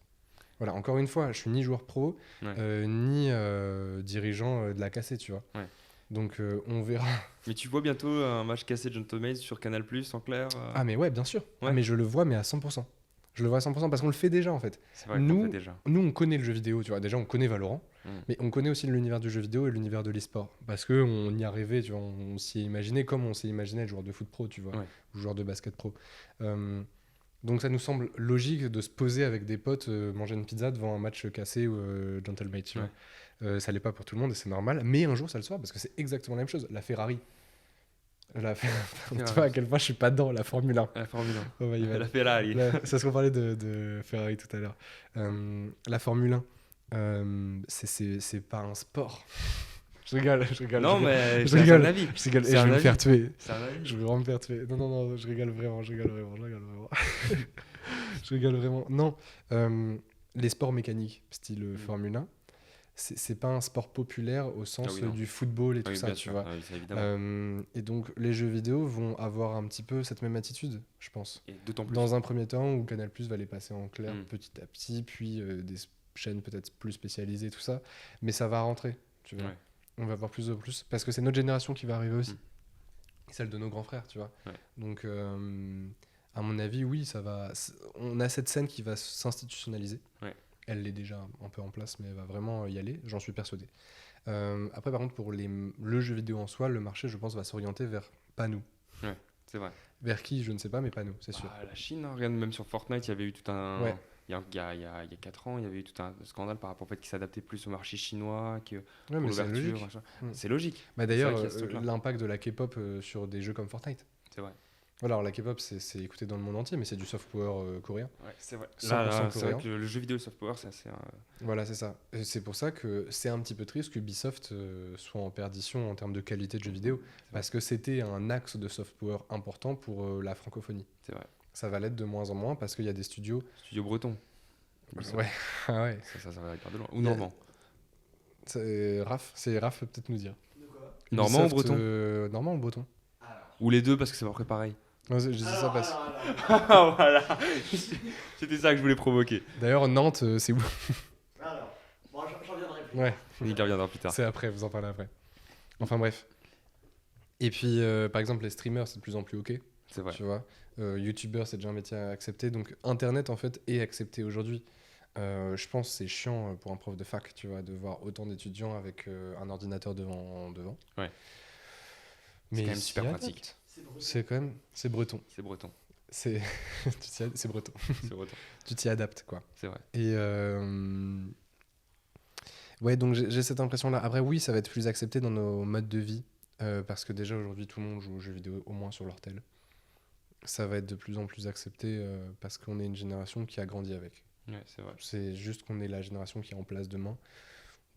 Voilà, encore une fois, je suis ni joueur pro, Ouais. ni dirigeant de la cassée, tu vois. Ouais. Donc on verra. Mais tu vois bientôt un match cassé de John Thomas sur Canal+, en clair Ah mais ouais, bien sûr. Ah, Ouais. mais je le vois, mais à 100%. Je le vois à 100% parce qu'on le fait déjà, en fait. C'est vrai qu'on le Nous, fait déjà. nous, on connaît le jeu vidéo, tu vois. Déjà, on connaît Valorant, Mm. mais on connaît aussi l'univers du jeu vidéo et l'univers de l'e-sport. Parce qu'on y a rêvé, tu vois. On s'y est imaginé comme on s'est imaginé être joueur de foot pro, tu vois. Ouais. Ou joueur de basket pro. Donc ça nous semble logique de se poser avec des potes, manger une pizza devant un match cassé ou Gentlemate, tu vois. Ça l'est pas pour tout le monde et c'est normal. Mais un jour, ça le sera parce que c'est exactement la même chose. La Ferrari. Tu vois à quel point je suis pas dedans, la Formule 1. La Formule 1. Oh, bah, il va- La Ferrari. C'est ce qu'on parlait de Ferrari tout à l'heure. La Formule 1, c'est pas un sport. Je rigole, je rigole. Non, je rigole. mais je c'est rigole. un avis. Je rigole et C'est je un vais me avis. faire tuer. C'est un avis. Je vais vraiment me faire tuer. Non, non, non, je rigole vraiment, je rigole vraiment, je rigole vraiment. Je rigole vraiment. Non, les sports mécaniques, style Formule 1, c'est pas un sport populaire au sens Ah oui, non. du football et tout Oui, ça, bien tu sûr. vois. Ah oui, c'est évidemment. Et donc, les jeux vidéo vont avoir un petit peu cette même attitude, je pense. Et d'autant plus. Dans un premier temps, où Canal+ va les passer en clair Mm. petit à petit, puis des chaînes peut-être plus spécialisées, tout ça. Mais ça va rentrer, tu vois. Ouais. On va voir plus de plus. Parce que c'est notre génération qui va arriver aussi. Mm. Et celle de nos grands frères, tu vois. Ouais. Donc, à mon avis, oui, ça va. On a cette scène qui va s'institutionnaliser. Ouais. Elle l'est déjà un peu en place, mais elle va vraiment y aller, j'en suis persuadé. Après, par contre, pour le jeu vidéo en soi, le marché, je pense, va s'orienter vers pas nous. C'est vrai. Vers qui, je ne sais pas, mais pas nous, c'est sûr. Ah, la Chine, hein, regarde, même sur Fortnite, il y avait eu tout un. Ouais. Il y a 4 ans, il y avait eu tout un scandale par rapport au fait qu'ils s'adaptaient plus au marché chinois, que Ouais, pour mais c'est l'ouverture. logique. machin. Mm. C'est logique. Bah d'ailleurs, C'est vrai qu'il y a ce truc-là. l'impact de la K-pop sur des jeux comme Fortnite. C'est vrai. Voilà, alors la K-pop, c'est écouté dans le monde entier, mais c'est du soft power coréen. Ouais, c'est vrai. 100% Là, c'est vrai coréen. que le jeu vidéo et le soft power, c'est assez. Voilà, c'est ça. Et c'est pour ça que c'est un petit peu triste qu'Ubisoft soit en perdition en termes de qualité de jeux vidéo, parce que c'était un axe de soft power important pour la francophonie. C'est vrai. Ça va l'être de moins en moins parce qu'il y a des studios. Studio breton. Ubisoft. Ouais, ah ouais. Ça va hyper de loin. Ou Il y a- normand. Raph peut peut-être nous dire. De quoi Normand ou Ubisoft, breton Normand ou breton? Alors. Ou les deux, parce que c'est à peu près pareil. Non, je dis ça parce. Ah, voilà. C'était ça que je voulais provoquer. D'ailleurs, Nantes, c'est où? Alors. Bon, j'en viendrai plus. Ouais. Il y reviendra plus tard. C'est après, vous en parlez après. Enfin bref. Et puis, par exemple, les streamers, c'est de plus en plus OK. C'est vrai. Tu vois. YouTubeurs, c'est déjà un métier accepté. Donc, Internet, en fait, est accepté aujourd'hui. Je pense que c'est chiant pour un prof de fac, tu vois, de voir autant d'étudiants avec un ordinateur devant. Ouais. Mais quand même il super s'y pratique. adapte. C'est bon. C'est quand même... C'est breton. C'est breton. C'est c'est breton. C'est breton. Tu t'y adaptes, quoi. C'est vrai. Et ouais, donc j'ai cette impression-là. Après, oui, ça va être plus accepté dans nos modes de vie, parce que déjà aujourd'hui, tout le monde joue aux jeux vidéo au moins sur leur tel. Ça va être de plus en plus accepté parce qu'on est une génération qui a grandi avec. Ouais, c'est vrai. C'est juste qu'on est la génération qui est en place demain,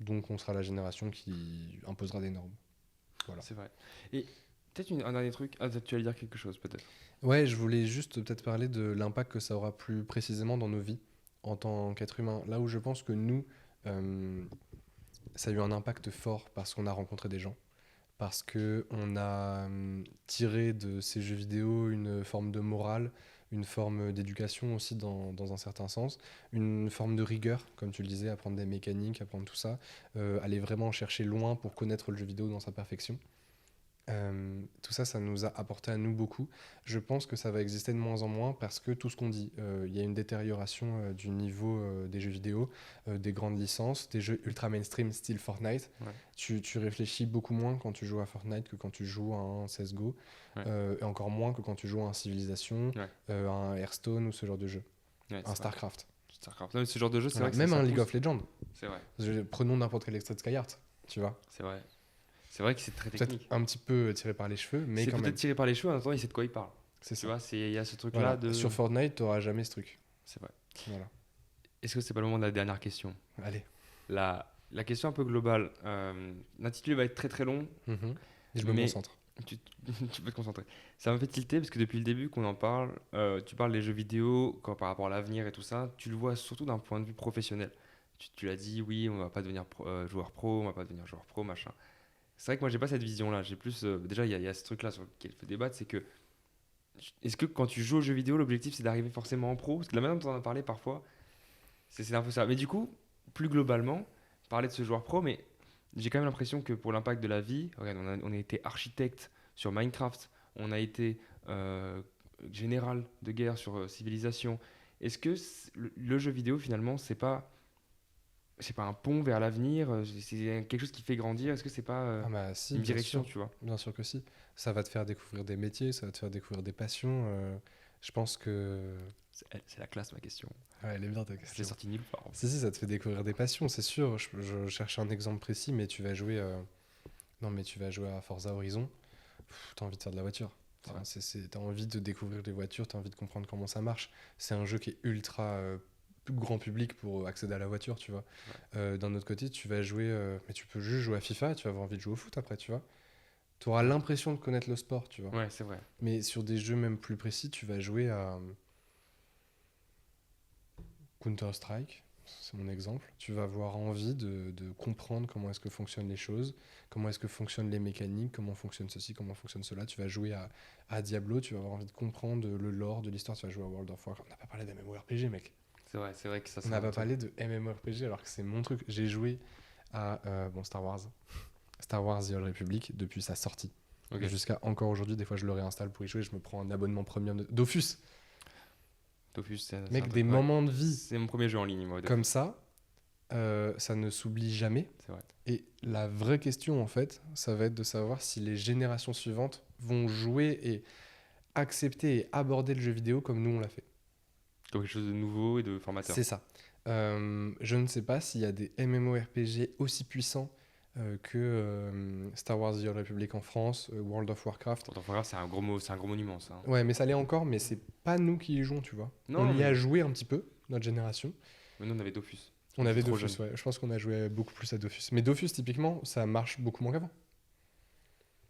donc on sera la génération qui imposera des normes. Voilà. C'est vrai. Et peut-être un dernier truc. Ah, tu allais dire quelque chose, peut-être. Ouais, je voulais juste peut-être parler de l'impact que ça aura plus précisément dans nos vies en tant qu'être humain. Là où je pense que nous, ça a eu un impact fort parce qu'on a rencontré des gens, parce qu'on a tiré de ces jeux vidéo une forme de morale, une forme d'éducation aussi dans un certain sens, une forme de rigueur, comme tu le disais, apprendre des mécaniques, apprendre tout ça, aller vraiment chercher loin pour connaître le jeu vidéo dans sa perfection. Tout ça, ça nous a apporté à nous beaucoup. Je pense que ça va exister de moins en moins parce que tout ce qu'on dit, il y a une détérioration du niveau des jeux vidéo, des grandes licences, des jeux ultra mainstream style Fortnite. Ouais. Tu réfléchis beaucoup moins quand tu joues à Fortnite que quand tu joues à un CSGO, Ouais. et encore moins que quand tu joues à un Civilization, Ouais. à un Hearthstone ou ce genre de jeu, Ouais, un c'est vrai. StarCraft. StarCraft. Non, mais ce genre de jeu, c'est Voilà, vrai que même ça un League pousse. of Legends. C'est vrai. Prenons n'importe quel extrait de Skyheart, tu vois. C'est vrai. C'est vrai que c'est très Peut-être technique. un petit peu tiré par les cheveux, mais C'est quand peut-être même. tiré par les cheveux, en attendant, il sait de quoi il parle. C'est Tu ça. vois, il y a ce truc-là Voilà. de. Sur Fortnite, tu n'auras jamais ce truc. C'est vrai. Voilà. Est-ce que c'est pas le moment de la dernière question? Allez. La question un peu globale. L'intitulé va être très très long. Et je me Mais- concentre. Tu peux te concentrer. Ça me fait tilter parce que depuis le début qu'on en parle, tu parles des jeux vidéo par rapport à l'avenir et tout ça, tu le vois surtout d'un point de vue professionnel. Tu l'as dit, oui, on va pas devenir joueur pro, on va pas devenir joueur pro, machin. C'est vrai que moi, j'ai pas cette vision-là. J'ai plus. Déjà, il y a ce truc-là sur lequel il faut débattre, c'est que. Est-ce que quand tu joues aux jeux vidéo, l'objectif c'est d'arriver forcément en pro? Parce que la manière dont on en a parlé parfois, C'est un peu ça. Mais du coup, plus globalement, parler de ce joueur pro, mais j'ai quand même l'impression que pour l'impact de la vie, regarde, on a été architecte sur Minecraft, on a été euh, général de guerre sur Civilisation. Est-ce que le jeu vidéo, finalement, c'est pas un pont vers l'avenir, c'est quelque chose qui fait grandir? Est-ce que c'est pas Ah bah si, une direction, tu vois? bien sûr que si. Ça va te faire découvrir des métiers, ça va te faire découvrir des passions. Je pense que... C'est la classe, ma question. Ouais, elle est bien ta Je l'ai question. sorti nulle part. Si, ça te fait découvrir des passions, c'est sûr. Je cherche un exemple précis, mais tu vas jouer... Non, mais tu vas jouer à Forza Horizon, t'as envie de faire de la voiture. Ouais. T'as envie de découvrir les voitures, t'as envie de comprendre comment ça marche. C'est un jeu qui est ultra grand public pour accéder à la voiture, tu vois. D'un autre côté, tu vas jouer... mais tu peux juste jouer à FIFA, tu vas avoir envie de jouer au foot après, tu vois. Tu auras l'impression de connaître le sport, tu vois. Ouais, c'est vrai. Mais sur des jeux même plus précis, tu vas jouer à Counter-Strike, c'est mon exemple. Tu vas avoir envie de comprendre comment est-ce que fonctionnent les choses, comment est-ce que fonctionnent les mécaniques, comment fonctionne ceci, comment fonctionne cela. Tu vas jouer à Diablo, tu vas avoir envie de comprendre le lore de l'histoire, tu vas jouer à World of Warcraft. On n'a pas parlé d'MMORPG, mec. C'est vrai que ça On n'a pas parlé de MMORPG alors que c'est mon truc. J'ai joué à Star Wars. Star Wars The Old Republic depuis sa sortie. Ok. Jusqu'à encore aujourd'hui, des fois je le réinstalle pour y jouer, je me prends un abonnement premium de Dofus. Dofus, c'est un Mec, truc, des ouais. moments de vie C'est mon premier jeu en ligne, moi. Dofus. comme ça, ça ne s'oublie jamais. C'est vrai. Et la vraie question, en fait, ça va être de savoir si les générations suivantes vont jouer et accepter et aborder le jeu vidéo comme nous on l'a fait. Comme quelque chose de nouveau et de formateur. C'est ça. Je ne sais pas s'il y a des MMORPG aussi puissants que Star Wars The Old Republic en France, World of Warcraft. World of Warcraft, c'est un gros mot, c'est un gros monument, ça. Hein. Ouais, mais ça l'est encore, mais c'est pas nous qui y jouons, tu vois. Non, On y mais- a joué un petit peu, notre génération. Mais nous, on avait Dofus. On avait trop Dofus, jeune. ouais. Je pense qu'on a joué beaucoup plus à Dofus. Mais Dofus, typiquement, ça marche beaucoup moins qu'avant.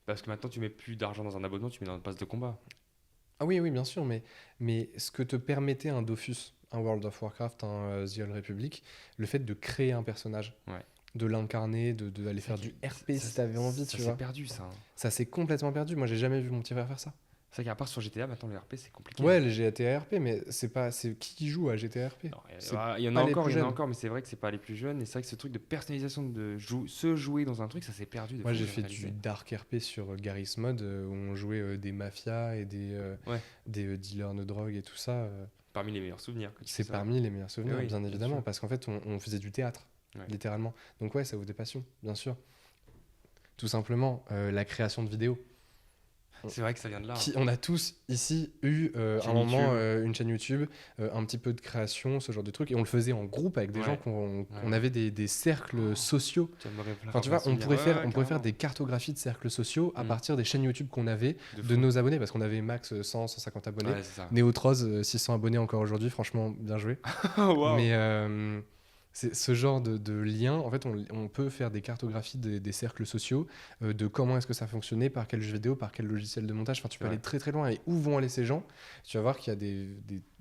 Parce que maintenant, tu mets plus d'argent dans un abonnement, tu mets dans un pass de combat. Ah oui, oui, bien sûr, mais ce que te permettait un Dofus, un World of Warcraft, un The Old Republic, le fait de créer un personnage, Ouais. de l'incarner, d'aller faire du RP si t'avais envie, ça tu s'est vois. perdu, ça. Hein. Ça s'est complètement perdu. Moi, j'ai jamais vu mon petit frère faire ça. C'est vrai qu'à part sur GTA, maintenant, le RP, c'est compliqué. Ouais, les GTA RP, mais c'est qui joue à GTA RP? Non, C'est il y en pas a les encore, plus il y en a jeunes. encore, mais c'est vrai que c'est pas les plus jeunes. Et c'est vrai que ce truc de personnalisation, se jouer dans un truc, ça s'est perdu. Moi, j'ai fait du Dark RP sur Garry's Mod, où on jouait des mafias et Ouais. des dealers de drogue et tout ça. Parmi les meilleurs souvenirs. que tu C'est fais ça. parmi les meilleurs souvenirs, Oui, bien bien évidemment, sûr. parce qu'en fait, on faisait du théâtre, Ouais. littéralement. Donc ouais, ça ouvre des passions, bien sûr. Tout simplement, la création de vidéos. C'est vrai que ça vient de là. On a tous ici eu un Chaîne moment YouTube. une chaîne YouTube, un petit peu de création, ce genre de trucs, et on le faisait en groupe avec des Ouais. gens qu'on Ouais. on avait des cercles sociaux. Tu vas me rappeler Enfin, tu vois, un on souvenir. pourrait Ouais, faire, ouais, on pourrait faire carrément. des cartographies de cercles sociaux à Mm. partir des chaînes YouTube qu'on avait, de fou. nos abonnés, parce qu'on avait max 100, 150 abonnés. Ouais, c'est ça. Néotroz, 600 abonnés encore aujourd'hui, franchement, bien joué. Waouh. Mais c'est ce genre de lien, en fait, on peut faire des cartographies des cercles sociaux, de comment est-ce que ça fonctionnait, par quel jeu vidéo, par quel logiciel de montage. Enfin, tu peux Ouais. aller très très loin. Et où vont aller ces gens? Tu vas voir qu'il y a des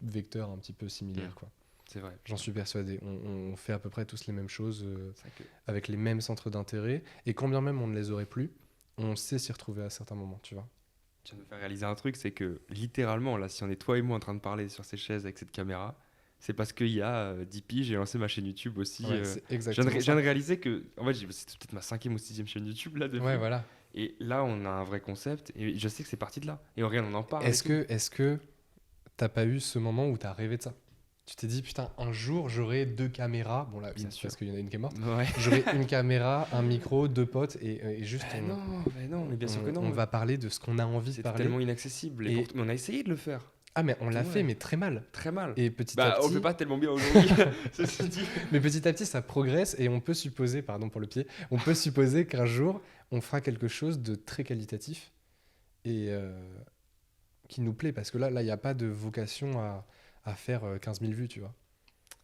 vecteurs un petit peu similaires, quoi. C'est vrai. J'en suis persuadé. On fait à peu près tous les mêmes choses, C'est vrai que avec les mêmes centres d'intérêt. Et quand bien même on ne les aurait plus, on sait s'y retrouver à certains moments, tu vois. tu viens de me faire réaliser un truc, c'est que littéralement, là, si on est toi et moi en train de parler sur ces chaises avec cette caméra, c'est parce qu'il y a 10 piges, j'ai lancé ma chaîne YouTube aussi. Ouais, Je c'est exactement viens de ça. réaliser que, en fait, c'était peut-être ma 5e ou 6e chaîne YouTube là depuis. Ouais, voilà. Et là, on a un vrai concept et je sais que c'est parti de là. Et regarde, on en parle. et Est-ce que t'as pas eu ce moment où t'as rêvé de ça? Tu t'es dit, putain, un jour j'aurai 2 caméras. Bon, là, Bien une, sûr. parce qu'il y en a une qui est morte. tout. Ouais. J'aurai une caméra, un micro, 2 potes et juste Non, mais bien sûr que non. on va parler de ce qu'on a envie de C'était parler. tellement inaccessible. Et- Mais on a essayé de le faire. Ah, mais on l'a Ouais. fait, mais très mal. Très mal. Et petit Bah, à on petit, fait pas tellement bien aujourd'hui. Ceci dit. mais petit à petit, ça progresse et on peut supposer, pardon pour le pied, on peut supposer qu'un jour, on fera quelque chose de très qualitatif et qui nous plaît. Parce que là, il n'y a pas de vocation à faire 15 000 vues, tu vois.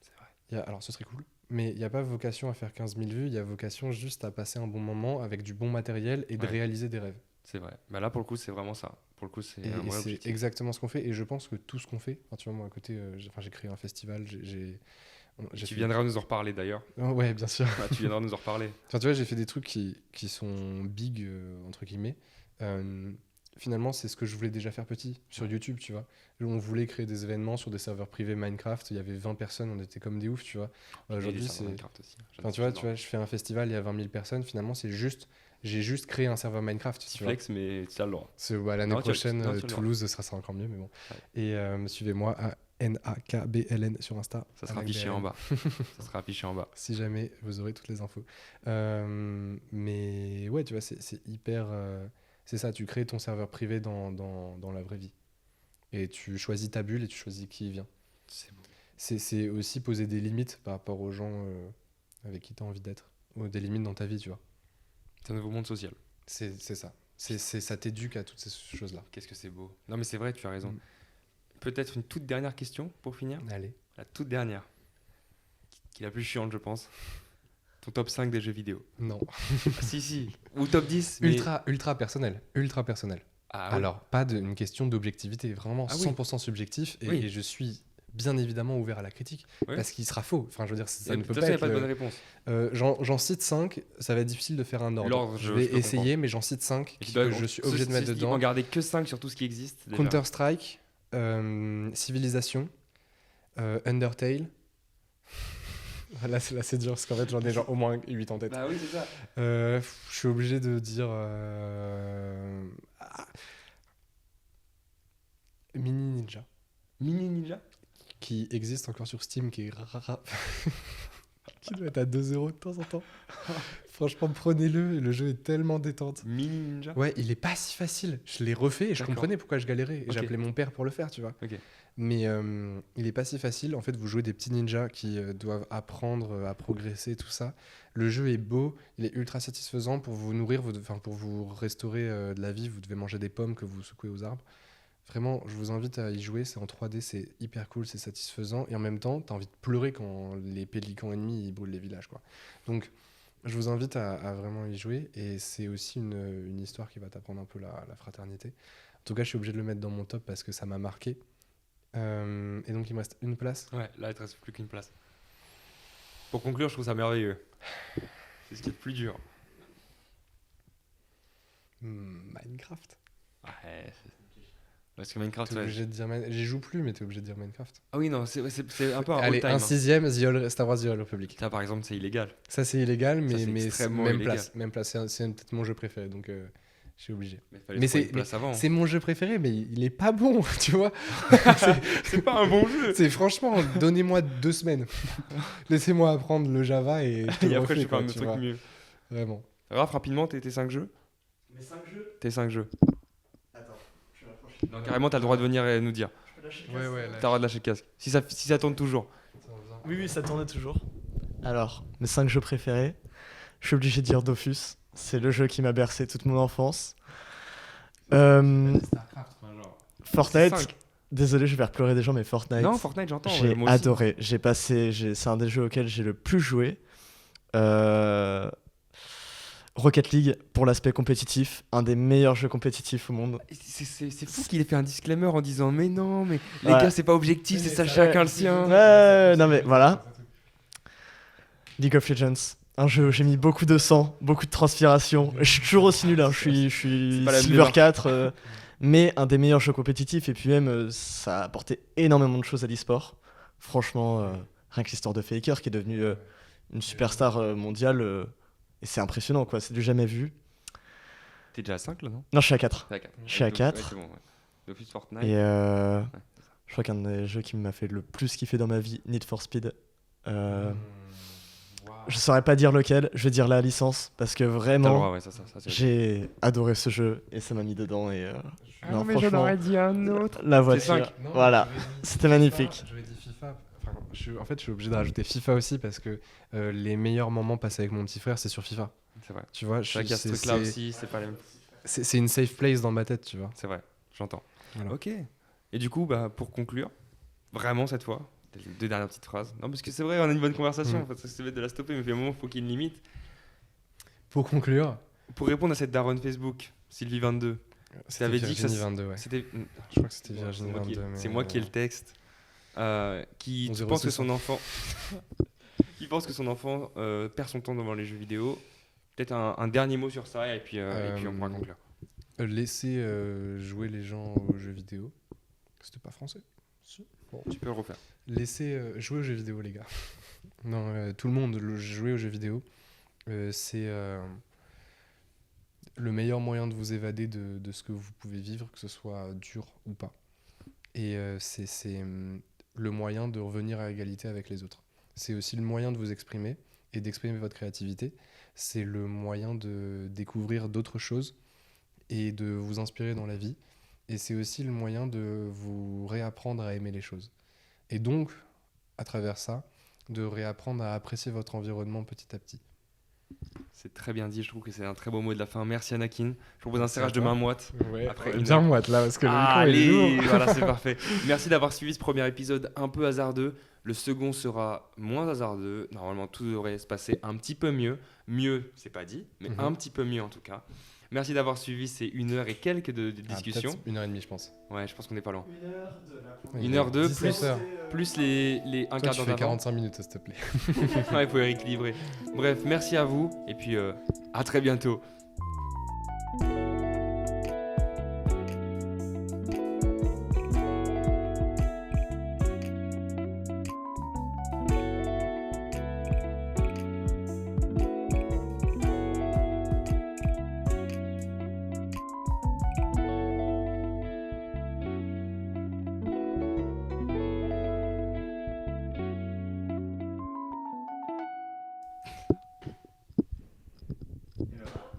C'est vrai. Alors, ce serait cool. Mais il n'y a pas vocation à faire 15 000 vues, il y a vocation juste à passer un bon moment avec du bon matériel et de Ouais. réaliser des rêves. C'est vrai. Bah là, pour le coup, c'est vraiment ça. Pour le coup, c'est Et un vrai c'est objectif. exactement ce qu'on fait. Et je pense que tout ce qu'on fait, enfin, tu vois, moi à côté, j'ai créé un festival, j'ai Tu fait- viendras nous en reparler d'ailleurs. Oh, ouais, bien sûr. Bah, tu viendras nous en reparler. Enfin, tu vois, j'ai fait des trucs qui sont big, entre guillemets. finalement, c'est ce que je voulais déjà faire petit sur YouTube, tu vois. On voulait créer des événements sur des serveurs privés Minecraft. Il y avait 20 personnes, on était comme des oufs, tu vois. Aujourd'hui, c'est. Enfin, tu vois, je fais un festival, il y a 20 000 personnes. Finalement, j'ai juste créé un serveur Minecraft. Petit Tu vois. flex, mais tu as le droit. L'année Non, tu as- prochaine, non, tu as le droit. Toulouse, ce sera encore mieux, mais bon. Ouais. Et suivez-moi à NAKBLN sur Insta. Ça sera avec affiché BLN. en bas. Ça sera affiché en bas. Si jamais vous aurez toutes les infos. Mais ouais, tu vois, c'est hyper. C'est ça, tu crées ton serveur privé dans la vraie vie. Et tu choisis ta bulle et tu choisis qui y vient. C'est beau. C'est aussi poser des limites par rapport aux gens avec qui tu as envie d'être. Ou des limites dans ta vie, tu vois. C'est un nouveau monde social. C'est ça. Ça t'éduque à toutes ces choses-là. Qu'est-ce que c'est beau. Non, mais c'est vrai, tu as raison. Mm. Peut-être une toute dernière question pour finir. Allez. La toute dernière. Qui est la plus chiante, je pense. Ton top 5 des jeux vidéo. Non. Ah, si. Ou top 10. Mais... Ultra personnel. Ultra personnel. Ah, ouais. Alors, pas une question d'objectivité, vraiment Ah oui. 100% subjectif. Et, Oui. et je suis bien évidemment ouvert à la critique. Ouais. Parce qu'il sera faux. Enfin, je veux dire, ça Et ne de peut toute pas façon, il n'y a être. pas de bonne réponse. J'en cite 5, ça va être difficile de faire un ordre. L'ordre, je je vais peux essayer, mais j'en cite 5 Et tu que dois- je suis obligé de mettre ceci dit, dedans. en garder que 5 sur tout ce qui existe. déjà. Counter-Strike, Civilization, Undertale. Là, c'est dur parce qu'en fait, j'en ai genre au moins 8 en tête. Bah oui, c'est ça. Je suis obligé de dire. Mini Ninja, Mini Ninja. qui existe encore sur Steam, qui est qui doit être à 2 € de temps en temps. Franchement, prenez-le, le jeu est tellement détente. Mini Ninja. Ouais, il est pas si facile. Je l'ai refait et je D'accord. comprenais pourquoi je galérais. Et Ok. j'appelais mon père pour le faire, tu vois. Ok. Mais il est pas si facile. En fait, vous jouez des petits ninjas qui doivent apprendre à progresser, tout ça. Le jeu est beau, il est ultra satisfaisant pour vous nourrir, pour vous restaurer de la vie. Vous devez manger des pommes que vous secouez aux arbres. Vraiment, je vous invite à y jouer. C'est en 3D, c'est hyper cool, c'est satisfaisant. Et en même temps, tu as envie de pleurer quand les pélicans ennemis ils brûlent les villages, quoi. Donc, je vous invite à vraiment y jouer. Et c'est aussi une histoire qui va t'apprendre un peu la fraternité. En tout cas, je suis obligé de le mettre dans mon top parce que ça m'a marqué. Et donc, il me reste une place. Ouais, là, il te reste plus qu'une place. Pour conclure, je trouve ça merveilleux. C'est ce qui est le plus dur. Minecraft. Ouais. Parce que Minecraft, T'es ouais. obligé de dire J'y joue plus, mais t'es obligé de dire Minecraft. Ah oui, non, c'est un peu un Allez, all-time. un hein. 6ème, Star Wars The Old Republic. Ça, par exemple, c'est illégal. Ça, c'est illégal, Ça, mais, c'est mais extrêmement même illégal. place. Même place. C'est peut-être mon jeu préféré, donc je suis obligé. Mais, fallait Mais trouver c'est- une place avant. C'est mon jeu préféré, mais il est pas bon, tu vois. C'est pas un bon jeu. C'est franchement, donnez-moi 2 semaines. Laissez-moi apprendre le Java et je te Et le après, je refais, fais quoi, un tu truc vois. mieux. Vraiment. Raph, rapidement, tes 5 jeux. Mes 5 jeux. Tes 5 jeux. Attends, je vais rapprocher. Non, carrément, t'as le droit de venir et nous dire. Je peux lâcher le Ouais, casque ouais. T'as le droit de lâcher le casque. Si ça tourne toujours. Oui, ça tournait toujours. Alors, mes 5 jeux préférés. Je suis obligé de dire Dofus. C'est le jeu qui m'a bercé toute mon enfance. Fortnite. Cinq. Désolé, je vais pleurer des gens, mais Fortnite. Non, Fortnite, j'entends. ouais, J'ai moi aussi. adoré. C'est un des jeux auxquels j'ai le plus joué. Rocket League pour l'aspect compétitif, un des meilleurs jeux compétitifs au monde. C'est fou qu'il ait fait un disclaimer en disant mais non, mais les Ouais. gars, c'est pas objectif, c'est ça Ouais. chacun le sien. Ouais, non mais voilà. League of Legends, un jeu où j'ai mis beaucoup de sang, beaucoup de transpiration. Je suis toujours aussi nul, hein. Je suis C'est pas la même Silver démarche. 4, mais un des meilleurs jeux compétitifs. Et puis même, ça a apporté énormément de choses à l'e-sport. Franchement, rien que l'histoire de Faker qui est devenu une superstar mondiale. Et c'est impressionnant, quoi. C'est du jamais vu. T'es déjà à 5 là, non? Non, je suis à 4. T'es à 4. Je suis à 4. Ouais, c'est bon, ouais. Dofus, Fortnite. Et Ouais, je crois qu'un des jeux qui m'a fait le plus kiffer dans ma vie, Need for Speed. Je saurais pas dire lequel, je vais dire la licence parce que T'as le vraiment droit, ouais, ça, c'est j'ai adoré ce jeu et ça m'a mis dedans et non, mais j'en franchement, aurais dit un autre. la C'est voiture, 5. voilà, c'était magnifique. J'aurais dit FIFA. Enfin, en fait, je suis obligé de rajouter FIFA aussi parce que les meilleurs moments passés avec mon petit frère, c'est sur FIFA. C'est vrai. Tu vois, C'est vrai qu'il y a ce truc-là aussi, c'est pas les mêmes. c'est une safe place dans ma tête, tu vois. C'est vrai, j'entends. Voilà. Ok. Et du coup, bah, pour conclure, vraiment cette fois, les 2 dernières petites phrases. Non, parce que c'est vrai, on a une bonne conversation. Mm. Parce que c'est bête de la stopper, mais il y a un moment, il faut qu'il y ait une limite. Pour conclure, Pour répondre à cette daronne Facebook, Sylvie22, c'était avais dit que ça Virginie 22, ouais. c'était. Je crois que c'était Bon, Virginie 22. mais- c'est moi qui ai le texte. Qui 11 pense que 06, son enfant. Qui pense que son enfant perd son temps devant les jeux vidéo. Peut-être un dernier mot sur ça et puis on pourra conclure. Laisser jouer les gens aux jeux vidéo. C'était pas français. Si. Bon. Tu peux le refaire. Laissez jouer aux jeux vidéo, les gars. Non, tout le monde, jouer aux jeux vidéo, c'est le meilleur moyen de vous évader de ce que vous pouvez vivre, que ce soit dur ou pas. Et c'est le moyen de revenir à égalité avec les autres. C'est aussi le moyen de vous exprimer et d'exprimer votre créativité. C'est le moyen de découvrir d'autres choses et de vous inspirer dans la vie. Et c'est aussi le moyen de vous réapprendre à aimer les choses. Et donc, à travers ça, de réapprendre à apprécier votre environnement petit à petit. C'est très bien dit, je trouve que c'est un très beau mot de la fin. Merci Anakin. Je propose un Merci serrage à de toi. main moite. Ouais, Après bien moite là, parce que le micro est Allez, lourd. voilà, c'est parfait. Merci d'avoir suivi ce premier épisode un peu hasardeux. Le second sera moins hasardeux. Normalement, tout devrait se passer un petit peu mieux. Mieux, c'est pas dit, mais un petit peu mieux en tout cas. Merci d'avoir suivi ces 1 heure et quelques de discussion. Peut-être 1h30, je pense. Ouais, je pense qu'on n'est pas loin. 1 heure de la Ouais, 1h02 17 heures. plus les un Toi, quart tu d'heure fais d'avant. 45 minutes, s'il te plaît. Ouais, il faut rééquilibrer. Bref, merci à vous et puis à très bientôt.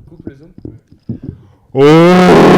Coupe le zoom. Oh